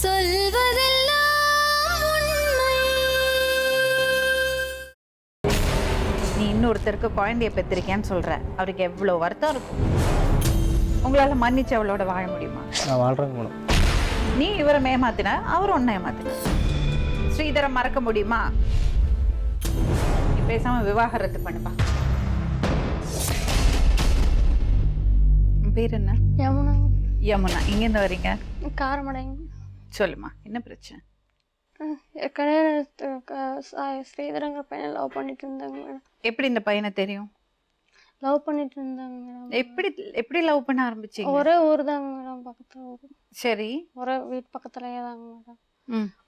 சொல்வதெல்லாம் உண்மை. நீ இன்னொருத்தருக்கு குழந்தைய பெற்றிருக்கேன்னு சொல்ற, அவருக்கு எவ்வளவு வருத்தம் இருக்கும். உங்களால மன்னிச்சு அவளோட வாழ முடியுமா? நான் வாழ்றேங்க மேடம். நீ இவரை ஏமாத்தின, அவர் ஒன்ன ஏமாத்தின. ஸ்ரீதரை மறக்க முடியுமா? நீ பேசாம விவாகரத்து பண்ணுப்பா. உன் பேர் என்ன? யமுனா. யமுனா. இங்கேருந்து வரீங்க? காரமடைங்க. சொல்லுமா, என்ன பிரச்சனை? ஏற்கனவே ஸ்ரீதரங்கிற பையனை லவ் பண்ணிட்டு இருந்தாங்க மேடம். எப்படி இந்த பையனை தெரியும்? லவ் பண்ணிட்டு இருந்தாங்க மேடம். எப்படி எப்படி லவ் பண்ண ஆரம்பிச்சீங்க? ஒரே ஊர் தாங்க மேடம், பக்கத்துல ஊர். சரி. ஒரே வீட்டு பக்கத்துலயே தாங்க மேடம்.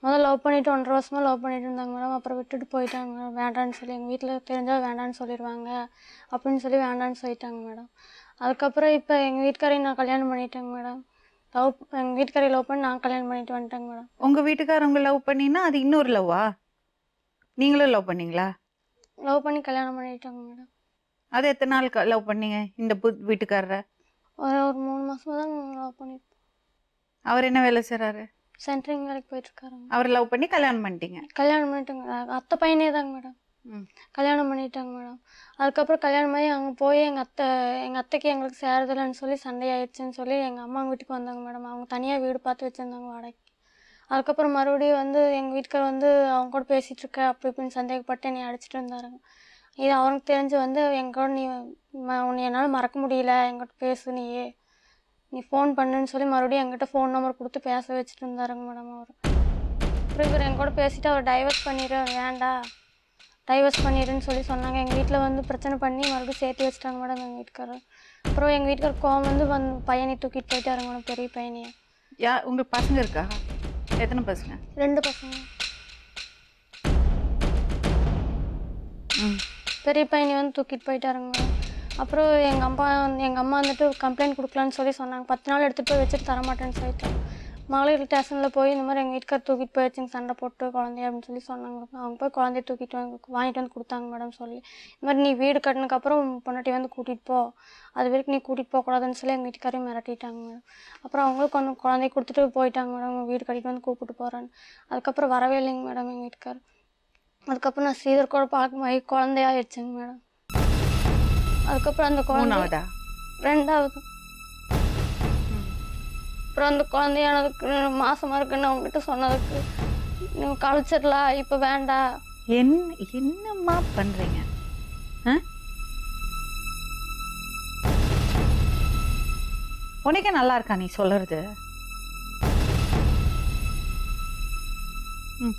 முதல்ல லவ் பண்ணிட்டு 1.5 வருஷமா லவ் பண்ணிட்டு இருந்தாங்க மேடம். அப்புறம் விட்டுட்டு போயிட்டாங்க மேடம். வேண்டான்னு சொல்லி எங்கள் வீட்டில் தெரிஞ்சால் வேண்டான்னு சொல்லிடுவாங்க அப்படின்னு சொல்லி வேண்டான்னு சொல்லிட்டாங்க மேடம். அதுக்கப்புறம் இப்போ எங்கள் வீட்டுக்காரையும் நான் கல்யாணம் பண்ணிட்டேங்க மேடம். எங்கள் வீட்டுக்காரையை லவ் பண்ணி நான் கல்யாணம் பண்ணிட்டு வந்துட்டேங்க மேடம். உங்க வீட்டுக்காரவங்க லவ் பண்ணினா அது இன்னொரு லவ்வா? நீங்களும் லவ் பண்ணீங்களா? லவ் பண்ணி கல்யாணம் பண்ணிட்டாங்க மேடம். அது எத்தனை நாள் லவ் பண்ணீங்க இந்த வீட்டுக்காரரை? ஒரு 3 மாசமா தான் லவ் பண்ணிட்டு. அவர் என்ன வேலை செய்றாரு? சென்ட்ரிங் வேலைக்கு போயிட்டு இருக்காருங்க. அவர் லவ் பண்ணி கல்யாணம் பண்ணிட்டீங்க? கல்யாணம் பண்ணிட்டாங்க. அத்தை பையனே தாங்க மேடம். கல்யாணம் பண்ணிட்டாங்க மேடம். அதுக்கப்புறம் கல்யாணம் ஆகி அங்கே போய் எங்கள் அத்தைக்கு எங்களுக்கு சேரதில்லைன்னு சொல்லி சண்டையாயிடுச்சுன்னு சொல்லி எங்கள் அம்மா வீட்டுக்கு வந்தாங்க மேடம். அவங்க தனியாக வீடு பார்த்து வச்சுருந்தாங்க வாடகைக்கு. அதுக்கப்புறம் மறுபடியும் வந்து எங்கள் வீட்டுக்கார் வந்து அவங்க கூட பேசிகிட்டு இருக்க அப்படி இப்படின்னு சந்தேகப்பட்டு என்னை அடிச்சிட்டு இருந்தாருங்க. இது அவனுக்கு தெரிஞ்சு வந்து எங்கூட உன்னை என்னால் மறக்க முடியல, எங்கிட்ட பேசு, நீ ஃபோன் பண்ணுன்னு சொல்லி மறுபடியும் எங்கிட்ட ஃபோன் நம்பர் கொடுத்து பேச வச்சுட்டு இருந்தாருங்க மேடம். அவர் அப்புறம் இவர் எங்கூட பேசிவிட்டு அவர் டைவர்ஸ் பண்ணிடு, வேண்டாம் டைவர்ஸ் பண்ணிடுன்னு சொல்லி சொன்னாங்க. எங்கள் வீட்டில் வந்து பிரச்சனை பண்ணி மறுபடியும் சேர்த்து வச்சுட்டாங்க மேடம் எங்கள் வீட்டுக்காரர். அப்புறம் எங்கள் வீட்டுக்காரர் கோவம் வந்து பையனை தூக்கிட்டு போயிட்டாருங்க மேடம், பெரிய பையனையே. உங்களுக்கு பசங்க இருக்கா? எத்தனை பசங்க? 2 பசங்க. பெரிய பையனை வந்து தூக்கிட்டு போயிட்டாருங்க மேடம். அப்புறம் எங்கள் அம்மா வந்துட்டு கம்ப்ளைண்ட் கொடுக்கலான்னு சொல்லி சொன்னாங்க. 10 நாள் எடுத்துகிட்டு போய் வச்சுட்டு தரமாட்டேன்னு சொல்லிட்டாங்க. மகளிர் ஸ்டேஷனில் போய் இந்த மாதிரி எங்கள் வீட்டுக்கார் தூக்கிட்டு போயிடுச்சுங்க, சண்டை போட்டு குழந்தைய அப்படின்னு சொல்லி சொன்னாங்க. அவங்க போய் குழந்தைய வாங்கிட்டு வந்து கொடுத்தாங்க மேடம். சொல்லி இந்த மாதிரி நீ வீடு கட்டினதுக்கப்புறம் பொண்டாட்டி வந்து கூட்டிகிட்டு போ, அது வரைக்கும் நீ கூட்டிகிட்டு போகக்கூடாதுன்னு சொல்லி எங்கள் வீட்டுக்காரையும் மிரட்டிட்டாங்க மேடம். அப்புறம் அவங்களுக்கு கொஞ்சம் குழந்தைய கொடுத்துட்டு போயிட்டாங்க மேடம், வீடு கட்டிட்டு வந்து கூப்பிட்டு போகிறேன்னு. அதுக்கப்புறம் வரவே இல்லைங்க மேடம் எங்கள் வீட்டுக்கார். அதுக்கப்புறம் நான் ஸ்ரீதர் கூட பார்க்கும்போது குழந்தையாகிடுச்சுங்க மேடம். அதுக்கப்புறம் அந்த குழந்தை 2வது. அப்புறம் அந்த குழந்தையானதுக்கு மாசமாக இருக்குன்னு அவங்ககிட்ட சொன்னதுக்கு நீ கழிச்சிடலாம், இப்போ வேண்டாம். என்னம்மா பண்ணுறீங்க? உனக்கே நல்லா இருக்கா நீ சொல்றது?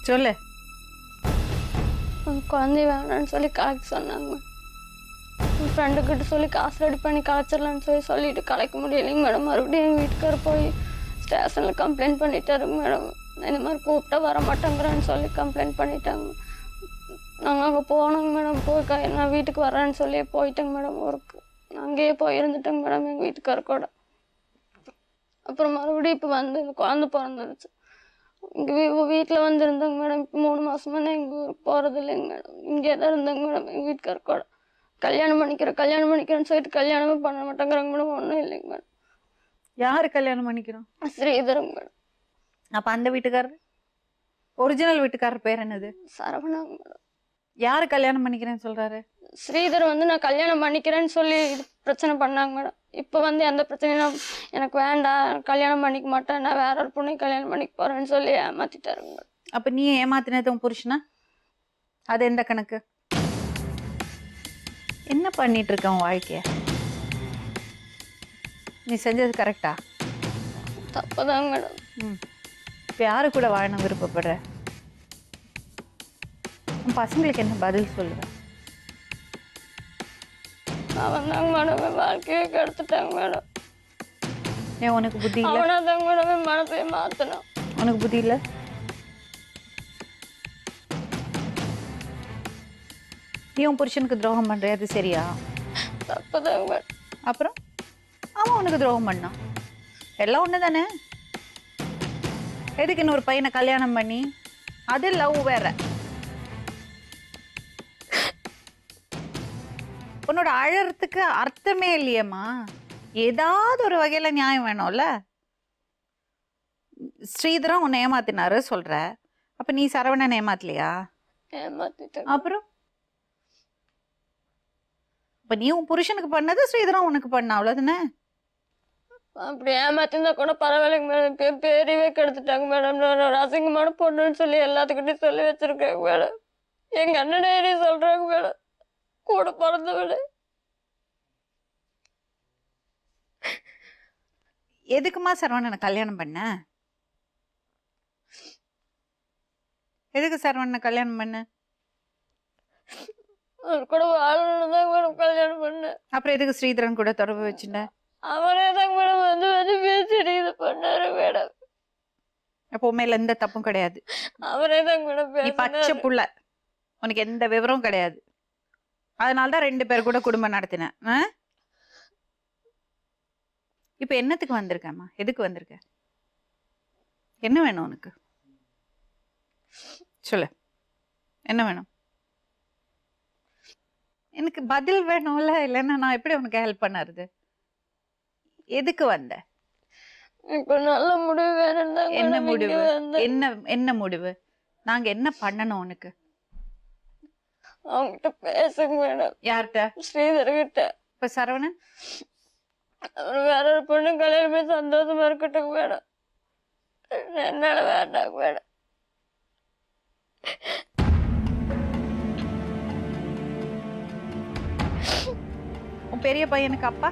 சொல்லு. குழந்தைய வேணான்னு சொல்லி கலைக்க சொன்னாங்க. என் ஃப்ரெண்டுக்கிட்ட சொல்லி காசு ரெடி பண்ணி கலைச்சிடலான்னு சொல்லிட்டு கலைக்க முடியலைங்க மேடம். மறுபடியும் எங்கள் வீட்டுக்கார் போய் ஸ்டேஷனில் கம்ப்ளைண்ட் பண்ணிட்டாருங்க மேடம். இந்த மாதிரி கூப்பிட்டா வர மாட்டேங்கிறேன்னு சொல்லி கம்ப்ளைண்ட் பண்ணிட்டாங்க. நாங்கள் அங்கே போனோங்க மேடம். போய் நான் வீட்டுக்கு வரேன்னு சொல்லி போயிட்டேங்க மேடம் ஊருக்கு. அங்கேயே போய் இருந்துட்டேங்க மேடம் எங்கள் வீட்டுக்கார கூட. அப்புறம் மறுபடியும் இப்போ வந்து இந்த குழந்தை பிறந்துருச்சு. இங்கே வீட்டில் வந்து இருந்தாங்க மேடம். இப்போ 3 மாசமா தான் எங்கள் ஊருக்கு போகிறது இல்லைங்க மேடம். இங்கே தான் இருந்தாங்க மேடம் எங்கள் வீட்டுக்கார கூட. கல்யாணம் பண்ணிக்கிறேன்னு சொல்லிட்டு கல்யாணமே பண்ண மாட்டேங்கிறாங்க மேடம். ஒன்றும் இல்லைங்க மேடம். யாரு கல்யாணம் பண்ணிக்கிறோம்? ஸ்ரீதரங்க மேடம். அப்ப அந்த வீட்டுக்காரர், ஒரிஜினல் வீட்டுக்காரர் பேர் என்னது? சரவணாங்க மேடம். யாரு கல்யாணம் பண்ணிக்கிறேன்னு சொல்றாரு? ஸ்ரீதர் வந்து நான் கல்யாணம் பண்ணிக்கிறேன்னு சொல்லி பிரச்சனை பண்ணாங்க மேடம். இப்போ வந்து எந்த பிரச்சனையும் எனக்கு வேண்டாம், கல்யாணம் பண்ணிக்க மாட்டேன், நான் வேற ஒரு பொண்ணையும் கல்யாணம் பண்ணிக்க போறேன்னு சொல்லி ஏமாத்திட்டாருங்க மேடம். அப்ப நீ ஏமாத்தினது உன் புருஷனா? அது எந்த கணக்கு? என்ன பண்ணிட்டு இருக்க உன் வாழ்க்கைய? நீ செஞ்சது கரெக்டா? தப்புதாங்க மேடம். இப்போ யாரு கூட வாழணும் விருப்பப்படுற? உன் பசங்களுக்கு என்ன பதில் சொல்லுவேன்? அவன் தாங்க மேடம் வாழ்க்கையை கெடுத்துட்டாங்க மேடம். ஏன் உனக்கு புத்தி இல்லை? அவனாதாங்க மேடம் மனசையை மாத்தணும். உனக்கு புத்தி இல்லை? நீ உன் புருஷனுக்கு துரோகம் பண்ற, அது சரியா? தப்புதாங்க மேடம். அப்புறம் அவன் உனக்கு துரோகம் பண்ணான், எல்லாம் ஒன்று தானே? எதுக்கு இன்னொரு பையனை கல்யாணம் பண்ணி? அது லவ் வேற. உன்னோட அழறதுக்கு அர்த்தமே இல்லையம்மா. ஏதாவது ஒரு வகையில நியாயம் வேணும்ல. ஸ்ரீதரம் உன்னை ஏமாத்தினாரு சொல்ற, அப்ப நீ சரவணன் ஏமாத்தலையா? ஏமாத்திட்டாங்க. அப்புறம் இப்ப நீ உன் புருஷனுக்கு பண்ணது ஸ்ரீதரம் உனக்கு பண்ண, அவ்வளவுதானே? அப்படி ஏமாத்திருந்தா கூட பரவாயில்லைங்க மேடம். பேரவே கெடுத்துட்டாங்க மேடம். நான் ஒரு அசிங்கமான பொண்ணுன்னு சொல்லி எல்லாத்துக்கிட்டையும் சொல்லி வச்சிருக்கேங்க மேடம். எங்க அண்ணனே சொல்றாங்க மேடம், கூட பிறந்த விட. எதுக்குமா சரவணனை கல்யாணம் பண்ண? எதுக்கு சரவணனை கல்யாணம் பண்ண? அவர் கூட வாழணும்னு தான் மேடம் கல்யாணம் பண்ணேன். அப்புறம் எதுக்கு ஸ்ரீதரன் கூட தொடர்பு வச்சுட்ட? அவரே தாங்க மேடம் வந்து வந்து பேசிட்டு இது பண்ணாரு மேடம். அப்போ உண்மையில எந்த தப்பும் கிடையாது. அவரே தாங்க மேடம் நீ பச்சை புள்ள, உனக்கு எந்த விவரம் கிடையாது. அதனாலதான் 2 பேர் கூட குடும்பம் நடத்தின. இப்ப என்னத்துக்கு வந்திருக்கம்மா? எதுக்கு வந்திருக்க? என்ன வேணும் உனக்கு? சொல்லு, என்ன வேணும்? எனக்கு பதில் வேணும்ல, இல்லைன்னா நான் எப்படி உனக்கு ஹெல்ப் பண்ணறது? எதுக்கு வந்த? இப்ப நல்ல முடிவு வேணும். என்ன முடிவு? என்ன முடிவு? நாங்க என்ன பண்ணணும் உனக்கு? அவங்ககிட்ட பேசுங்க மேடம். யார்கிட்ட? ஸ்ரீதர் கிட்ட. இப்ப சரவணன் அவர் வேற ஒரு பொண்ணு கல்யாணம் பண்ணி சந்தோஷமா இருக்கட்டும் மேடம். என்னால வேண்டாங்க மேடம். உன் பெரிய பையனுக்கு அப்பா?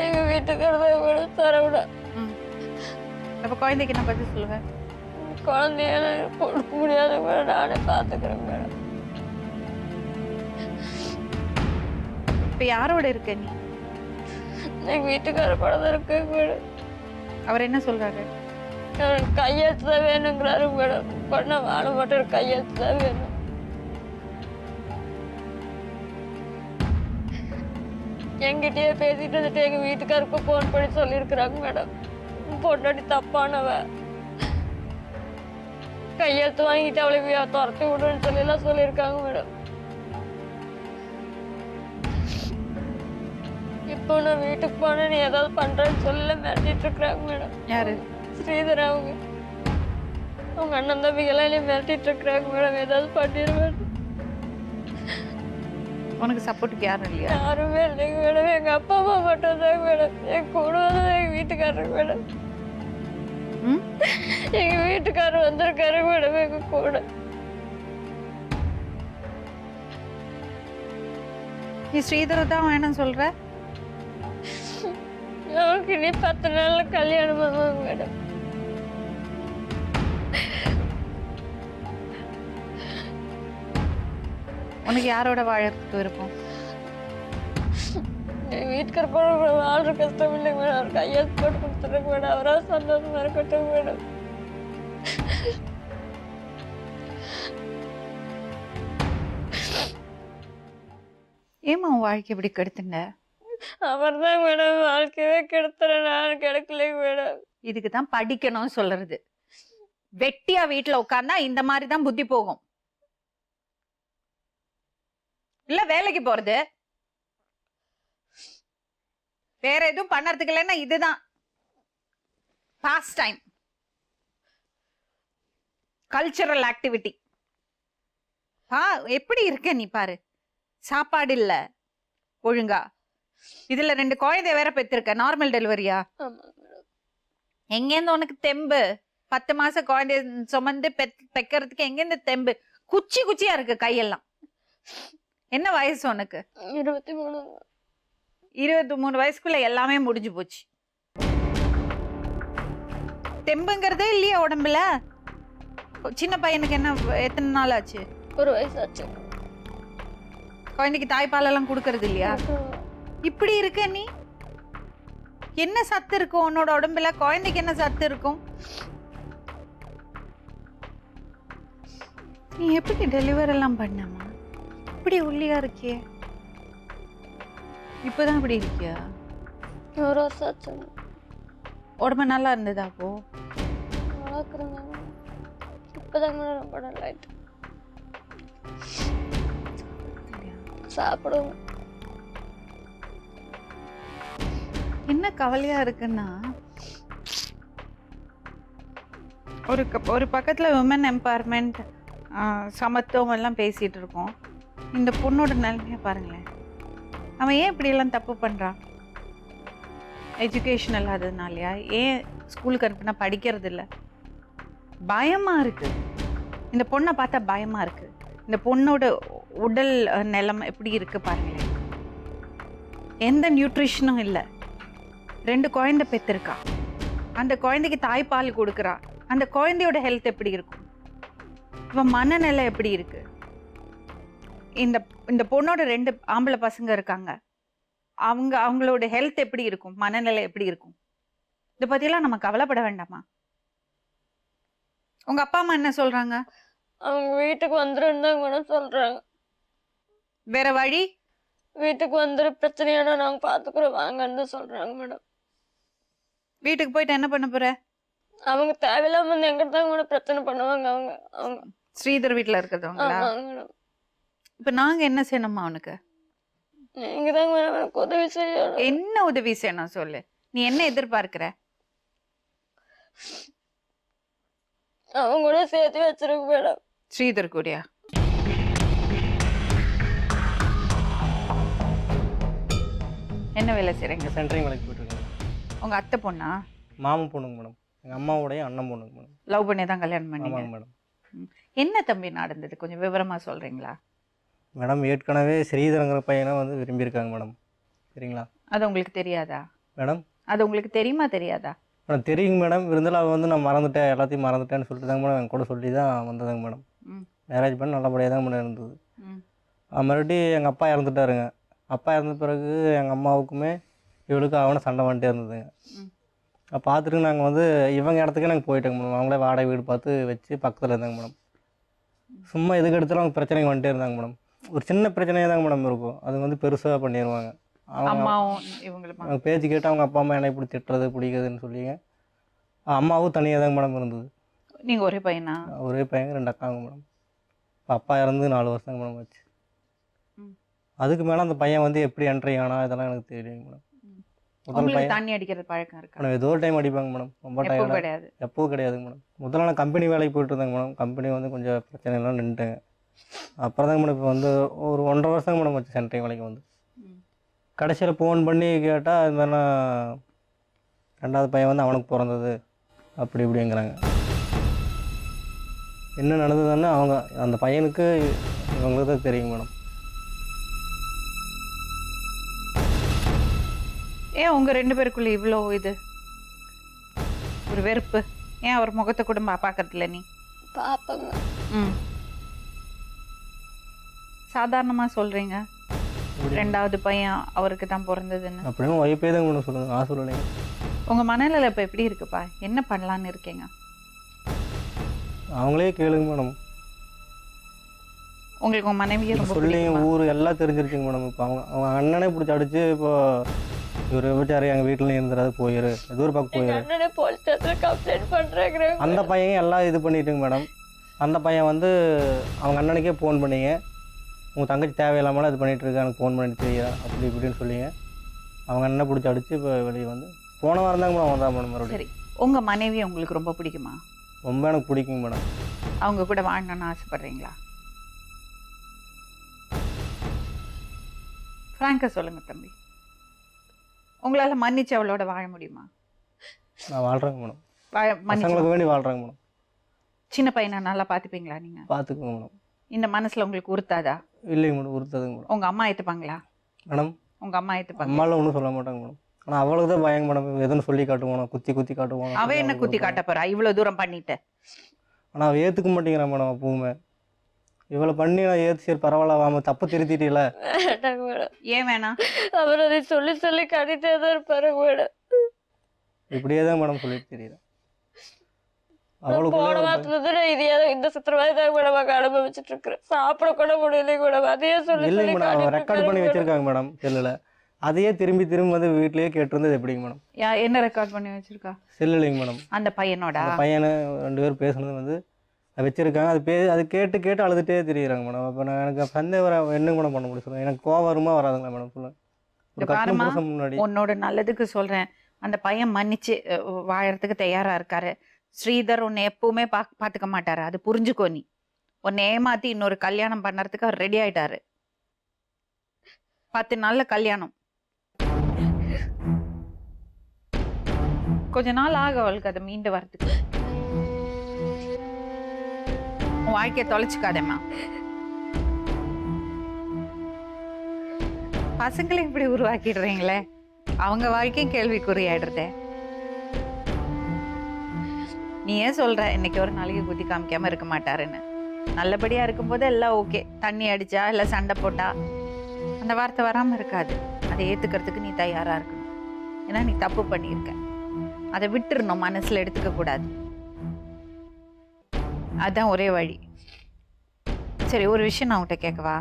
எங்க வீட்டுக்காரதான் மேடம் சரவணா. அப்ப குழந்தைக்கு என்ன பத்தி சொல்லுவேன்? குழந்தைய கொடுக்க முடியாத மேடம், நானே பாத்துக்கிறேன் மேடம். இப்ப யாரோட இருக்க நீ? எங்க வீட்டுக்கார படம் இருக்கு மேடம். அவர் என்ன சொல்றாரு? எனக்கு கையெழுத்து தான் வேணுங்கிறாரு மேடம். பண்ண வாழ மாட்டேன், கையெழுத்து தான் வேணும். என்கிட்டயே பேசிட்டு வந்துட்டு எங்க வீட்டுக்காருக்கு போன் பண்ணி சொல்லியிருக்கிறாங்க மேடம், பொண்டாட்டி தப்பானவ, கையெழுத்து வாங்கிட்டு அவளை துரத்தி விடுன்னு சொல்லி எல்லாம் சொல்லியிருக்காங்க மேடம். இப்போ நான் வீட்டுக்கு போன நீ ஏதாவது பண்றேன்னு சொல்லி மிரட்டிட்டு இருக்கிறாங்க மேடம். யாரு? ஸ்ரீதர். அவங்க அண்ணன் தம்பிகளாம் என்னை மிரட்டிட்டு இருக்கிறாங்க மேடம். ஏதாவது பண்ணிடுவேன். உனக்கு சப்போர்ட்டுக்கு யாரும் இல்லையா? யாருமே இல்லைங்க மேடம். எங்க அப்பா அம்மா மட்டும் தான் மேடம். என் கூட வந்து எங்க வீட்டுக்காரர் மேடம். எங்க வீட்டுக்காரர் வந்திருக்காரு மேடம் எங்க கூட. நீ ஸ்ரீதர தான் வேணும்னு சொல்ற? அவனுக்கு இனி 10 நாள்ல கல்யாணம் ஆமாங்க மேடம். உனக்கு யாரோட வாழறதுக்கு விருப்பம்? என் வீட்டுக்கார கூட வாழ்ற கஷ்டம் இல்லைங்க மேடம். அவர் கையெழுத்து போட்டு கொடுத்துருங்க மேடம். அவரால் சந்தோஷமா இருக்கட்டும் மேடம். ஏமா உன் வாழ்க்கை இப்படி கெடுத்துட்ட? அவர் தான் மேடம் வாழ்க்கையவே கெடுத்துற, நான் கெடுக்கலைங்க மேடம். இதுக்கு தான் படிக்கணும்னு சொல்றது. வெட்டியா வீட்டுல உட்கார்ந்தா இந்த மாதிரி தான் புத்தி போகும். இல்ல வேலைக்கு போறது, வேற எதுவும் பண்ணறதுக்கு இல்லைன்னா இதுதான் பாஸ்ட் டைம், கல்ச்சரல் ஆக்டிவிட்டி. எப்படி இருக்க நீ பாரு. சாப்பாடு இல்ல ஒழுங்கா, இதுல 2 குழந்தை வேற பெற்றிருக்க. நார்மல் டெலிவரியா? எங்கேருந்து உனக்கு தெம்பு? 10 மாசம் குழந்தைய சுமந்து பெக்கிறதுக்கு எங்கேருந்து தெம்பு? குச்சி குச்சியா இருக்கு கையெல்லாம். என்ன வயசு உனக்கு? 23. 23 வயசுக்குள்ள எல்லாமே முடிஞ்சு போச்சு. தெம்புங்கிறதே இல்லையா உடம்புல? சின்ன பையனுக்கு என்ன, எத்தனை நாள் ஆச்சு? 1 வயசு ஆச்சு. குழந்தைக்கு தாய்ப்பால் எல்லாம் கொடுக்கறது இல்லையா? இப்படி இருக்க நீ, என்ன சத்து இருக்கும் உன்னோட உடம்புல? குழந்தைக்கு என்ன சத்து இருக்கும்? நீ எப்படி டெலிவரி எல்லாம் பண்ணாமா? இப்படி ஒல்லியா இருக்கியே, இப்பதான் இப்படி இருக்கியா? 1 வருஷம் ஆச்சு. உடம்பு நல்லா இருந்ததா? அப்போ வளர்க்குறேங்க. இப்பதாங்க ரொம்ப நல்லாயிட்டு சாப்பிடுவோம். என்ன கவலையா இருக்குன்னா, ஒரு பக்கத்தில் விமன் எம்பவர்மெண்ட் சமத்துவம் எல்லாம் பேசிகிட்டு இருக்கோம். இந்த பொண்ணோட நிலைமையை பாருங்களேன். அவன் ஏன் இப்படியெல்லாம் தப்பு பண்ணுறான்? எஜுகேஷன் இல்லாததுனாலயா? ஏன் ஸ்கூலுக்கு அனுப்புனா படிக்கிறது இல்லை? பயமாக இருக்குது. இந்த பொண்ணை பார்த்தா பயமாக இருக்குது. இந்த பொண்ணோட உடல் நிலைமை எப்படி இருக்குது பாருங்களேன். எந்த நியூட்ரிஷனும் இல்லை. 2 குழந்தை பெற்றிருக்கா. அந்த குழந்தைக்கு தாய்ப்பால் கொடுக்குறா. அந்த குழந்தையோட ஹெல்த் எப்படி இருக்கும்? இவன் மனநிலை எப்படி இருக்கு? இந்த பொண்ணோட 2 ஆம்பளை பசங்க இருக்காங்க. அவங்களோட ஹெல்த் எப்படி இருக்கும்? மனநிலை எப்படி இருக்கும்? இதை பற்றியெல்லாம் நம்ம கவலைப்பட வேண்டாமா? உங்க அப்பா அம்மா என்ன சொல்றாங்க? அவங்க வீட்டுக்கு வந்துருன்னு மேடம் சொல்றாங்க. வேற வழி? வீட்டுக்கு வந்துரு, பிரச்சனையான நாங்க பாத்துக்கிறோம் வாங்கன்னு சொல்றாங்க மேடம். வீட்டுக்கு போயிட்டு என்ன பண்ண போற? அவங்க தேவையில்லாம வந்து எங்கிட்ட தாங்க மேடம் பிரச்சனை பண்ணுவாங்க. அவங்க அவங்க ஸ்ரீதர் வீட்டுல இருக்கிறவங்களா? ஆமாங்க மேடம். இப்ப நாங்க என்ன செய்யணுமா அவனுக்கு? நீங்க தாங்க மேடம் எனக்கு உதவி செய்யணும். என்ன உதவி செய்யணும் சொல்லு. நீ என்ன எதிர்பார்க்கிற? அவங்க கூட சேர்த்து வச்சிருக்க மேடம். ஸ்ரீதர் கூடயா? என்ன வேலை செய்றீங்க? சென்ட்ரிங் வேலைக்கு போயிட்டுருக்கேன். உங்க அத்தை பொண்ணா? மாமன் பொண்ணுங்க மேடம். எங்கள் அம்மாவுடைய அண்ணன் பொண்ணுங்க மேடம். லவ் பண்ணி தான் கல்யாணம் பண்ணீங்க? ஆமாங்க மேடம். என்ன தம்பி நடந்தது? கொஞ்சம் விவரமா சொல்றீங்களா? மேடம் ஏற்கனவே ஸ்ரீதரங்கிற பையனை வந்து விரும்பியிருக்காங்க மேடம். சரிங்களா? அது உங்களுக்கு தெரியாதா மேடம்? அது உங்களுக்கு தெரியுமா தெரியாதா? மேடம் தெரியுங்க மேடம். இருந்தாலும் அவள் வந்து நான் மறந்துட்டேன், எல்லாத்தையும் மறந்துட்டேன்னு சொல்லிட்டு தாங்க மேடம் என் கூட சொல்லி தான் வந்ததாங்க மேடம். மேரேஜ் பண்ணி நல்லபடியாக தான் மேடம் இருந்தது. மறுபடியும் எங்கள் அப்பா இறந்துட்டாருங்க. அப்பா இறந்த பிறகு எங்கள் அம்மாவுக்குமே இவளுக்கு அவனை சண்டை வந்துட்டே இருந்ததுங்க. பார்த்துட்டு நாங்கள் வந்து இவங்க இடத்துக்கே நாங்கள் போயிட்டோங்க மேடம். அவங்களே வாடகை வீடு பார்த்து வச்சு பக்கத்தில் இருந்தாங்க மேடம். சும்மா எதுக்கு எடுத்தாலும் அவங்க பிரச்சனைக்கு வந்துட்டே இருந்தாங்க மேடம். ஒரு சின்ன பிரச்சனையாக தாங்க மேடம் இருக்கும், அது வந்து பெருசாக பண்ணிடுவாங்க. அவங்க பேச்சு கேட்டு அவங்க அப்பா அம்மா என்ன இப்படி திட்டுறது பிடிக்குதுன்னு சொல்லிங்க. அம்மாவும் தனியாக தாங்க மேடம் இருந்தது. நீங்கள் ஒரே பையனா? ஒரே பையன், 2 அக்காங்க மேடம். இப்போ அப்பா இறந்து 4 வருஷங்க மேடம் ஆச்சு. அதுக்கு மேலே அந்த பையன் வந்து எப்படி என்ட்ரி ஆனா இதெல்லாம் எனக்கு தெரியுங்க மேடம். முதல் பையன் தண்ணி அடிக்கிறது பழக்கம் இருக்கு. மேடம் ஏதோ ஒரு டைம் அடிப்பாங்க மேடம். ரொம்ப டைம் கிடையாது, எப்பவும் கிடையாதுங்க மேடம். முதல்ல நான் கம்பெனி வேலைக்கு போயிட்டு இருந்தேங்க மேடம். கம்பெனி வந்து கொஞ்சம் பிரச்சனைலாம் நின்றுட்டேங்க. அப்புறம் தாங்க மேடம் இப்போ வந்து ஒரு 1.5 வருஷங்க மேடம் வச்சு சென்ட்ரிங் வேலைக்கு வந்து. கடைசியில் ஃபோன் பண்ணி கேட்டால் இது மாதிரினா 2வது பையன் வந்து அவனுக்கு பிறந்தது அப்படி இப்படிங்கிறாங்க. என்ன நடந்ததுன்னு அவங்க அந்த பையனுக்கு இவங்களுக்கு தான் தெரியுங்க மேடம். ஏன் உங்கள் 2 பேருக்குள்ள இவ்வளோ இது ஒரு வெறுப்பு? ஏன் அவர் முகத்தை கூட பார்க்கறதில்ல நீ? பாப்பங்க. சாதாரணமாக சொல்கிறீங்க 2வது பையன் அவருக்கு தான் பிறந்ததுன்னு. அப்படின்னு ஒய்ஃபே தான் ஒன்று சொல்லுங்கள், நான் சொல்லலைங்க. உங்கள் மனநிலை இப்போ எப்படி இருக்குப்பா? என்ன பண்ணலான்னு இருக்கீங்க? அவங்களே கேளுங்க மேடம். உங்களுக்கு உங்கள் மனைவியை ரொம்ப சொல்லி ஊர் எல்லாம் தெரிஞ்சிருச்சுங்க மேடம். இப்போ அவங்க அண்ணனே பிடிச்சி அடிச்சு இப்போ இவர் விபச்சாரி எங்கள் வீட்டில் இருந்துடாது போயிரு, ஏதோ ஒரு பக்கம் போயிரு. அந்த பையன் எல்லாம் இது பண்ணிட்டுங்க மேடம். அந்த பையன் வந்து அவங்க அண்ணனுக்கே ஃபோன் பண்ணிங்க, உங்கள் தங்கச்சி தேவையில்லாமல் இது பண்ணிகிட்டு இருக்கா, எனக்கு ஃபோன் பண்ணிட்டு தெரியா அப்படி இப்படின்னு சொல்லிங்க. அவங்க அண்ணனை பிடிச்சி அடிச்சு இப்போ வெளியே வந்து போன வாரம் தாங்க மேடம் வந்தா மேடம் மறுபடியும். சரி, உங்கள் மனைவி உங்களுக்கு ரொம்ப பிடிக்குமா? ரொம்ப எனக்கு பிடிக்குங்க மேடம். அவங்க கூட வாழணும்னு ஆசைப்படுறீங்களா? ஃப்ராங்காக சொல்லுங்கள் தம்பி, உங்களால் மன்னிச்சு அவளோட வாழ முடியுமா? நான் வாழ்கிறேங்க மேடம். பசங்களுக்கு வேண்டி வாழ்கிறேங்க மேடம். சின்ன பையனை நல்லா பார்த்துப்பீங்களா நீங்கள்? பார்த்துக்குங்க மேடம். இந்த மனசில் உங்களுக்கு உறுத்தாதா? இல்லைங்க மேடம், உறுத்தாதுங்க மேடம். உங்கள் அம்மா ஏற்றுப்பாங்களா மேடம்? உங்கள் அம்மா ஏற்றுப்பாங்க? அம்மாலாம் ஒன்றும் சொல்ல மாட்டாங்க மேடம். ஆனால் அவளுக்கு தான் பயங்க மேடம். எதுன்னு சொல்லி காட்டுவானோ, குத்தி குத்தி காட்டுவானோ. அவன் என்ன குத்தி காட்ட போறா இவ்வளோ தூரம் பண்ணிட்டு? ஆனால் அவள் ஏற்றுக்க மாட்டேங்கிறான் மேடம். அப்பவுமே இவ்வளோ பண்ணி நான் ஏற்று சரி பரவாயில்ல, அவன் தப்பு திருத்திட்டீல. ஏன் வேணாம்? அவர் அதை சொல்லி சொல்லி கடித்தே தான் இருப்பாரு மேடம். இப்படியே தான் மேடம் சொல்லிட்டு தெரியல. போன வாரத்துல இந்த சித்திரவாதி தான் மேடம் அனுபவிச்சுட்டு இருக்கிறேன். சாப்பிட கூட முடியல மேடம். அதையே சொல்லி இல்லைங்க மேடம், அவன் ரெக்கார்ட் பண்ணி வச்சிருக்காங்க மேடம் செல்லில். அதையே திரும்பி திரும்பி வந்து வீட்லயே கேட்டிருந்தது எப்படிங்க மேடம்? என்ன ரெக்கார்ட் பண்ணி வச்சிருக்கா? செல் இல்லைங்க மேடம். அந்த பையனோட பையனை 2 பேரும் பேசுனது வந்து வச்சிருக்காங்க. அது கேட்டு கேட்டு அழுதுகிட்டே தெரியுறாங்க மேடம். அப்போ நான் எனக்கு சந்தேகம் என்ன மேடம் பண்ண முடியும் சொல்லுங்கள். எனக்கு கோவம் வருமா வராதுங்களா மேடம் சொல்லுங்கள். முன்னாடி உன்னோட நல்லதுக்கு சொல்கிறேன், அந்த பையன் மன்னிச்சு வாழறதுக்கு தயாராக இருக்காரு. ஸ்ரீதர் உன்னை எப்பவுமே பார்த்துக்க மாட்டாரு, அது புரிஞ்சுக்கோ. நீ உன்னை ஏமாத்தி இன்னொரு கல்யாணம் பண்ணறதுக்கு அவர் ரெடி ஆயிட்டாரு. 10 நாள்ல கல்யாணம். கொஞ்ச நாள் ஆகும் அவளுக்கு அதை மீண்டு வரதுக்கு. உன் வாழ்க்கையை தொலைச்சுக்காதேம்மா. பசங்களை இப்படி உருவாக்கிடுறீங்களே, அவங்க வாழ்க்கையும் கேள்விக்குறியாயிடுறதே. நீ ஏன் சொல்ற இன்னைக்கு ஒரு நாளைக்கு குத்தி காமிக்காம இருக்க மாட்டாருன்னு? நல்லபடியா இருக்கும்போது எல்லாம் ஓகே. தண்ணி அடிச்சா இல்ல சண்டை போட்டா அந்த வார்த்தை வராம இருக்காது. அதை ஏத்துக்கிறதுக்கு நீ தயாரா இருக்கணும். ஏன்னா நீ தப்பு பண்ணியிருக்க. அதை விட்டுறணும், மனசுல எடுத்துக்க கூடாது. அதுதான் ஒரே வழி. சரி, ஒரு விஷயம் நான் உன்கிட்ட கேட்கவா?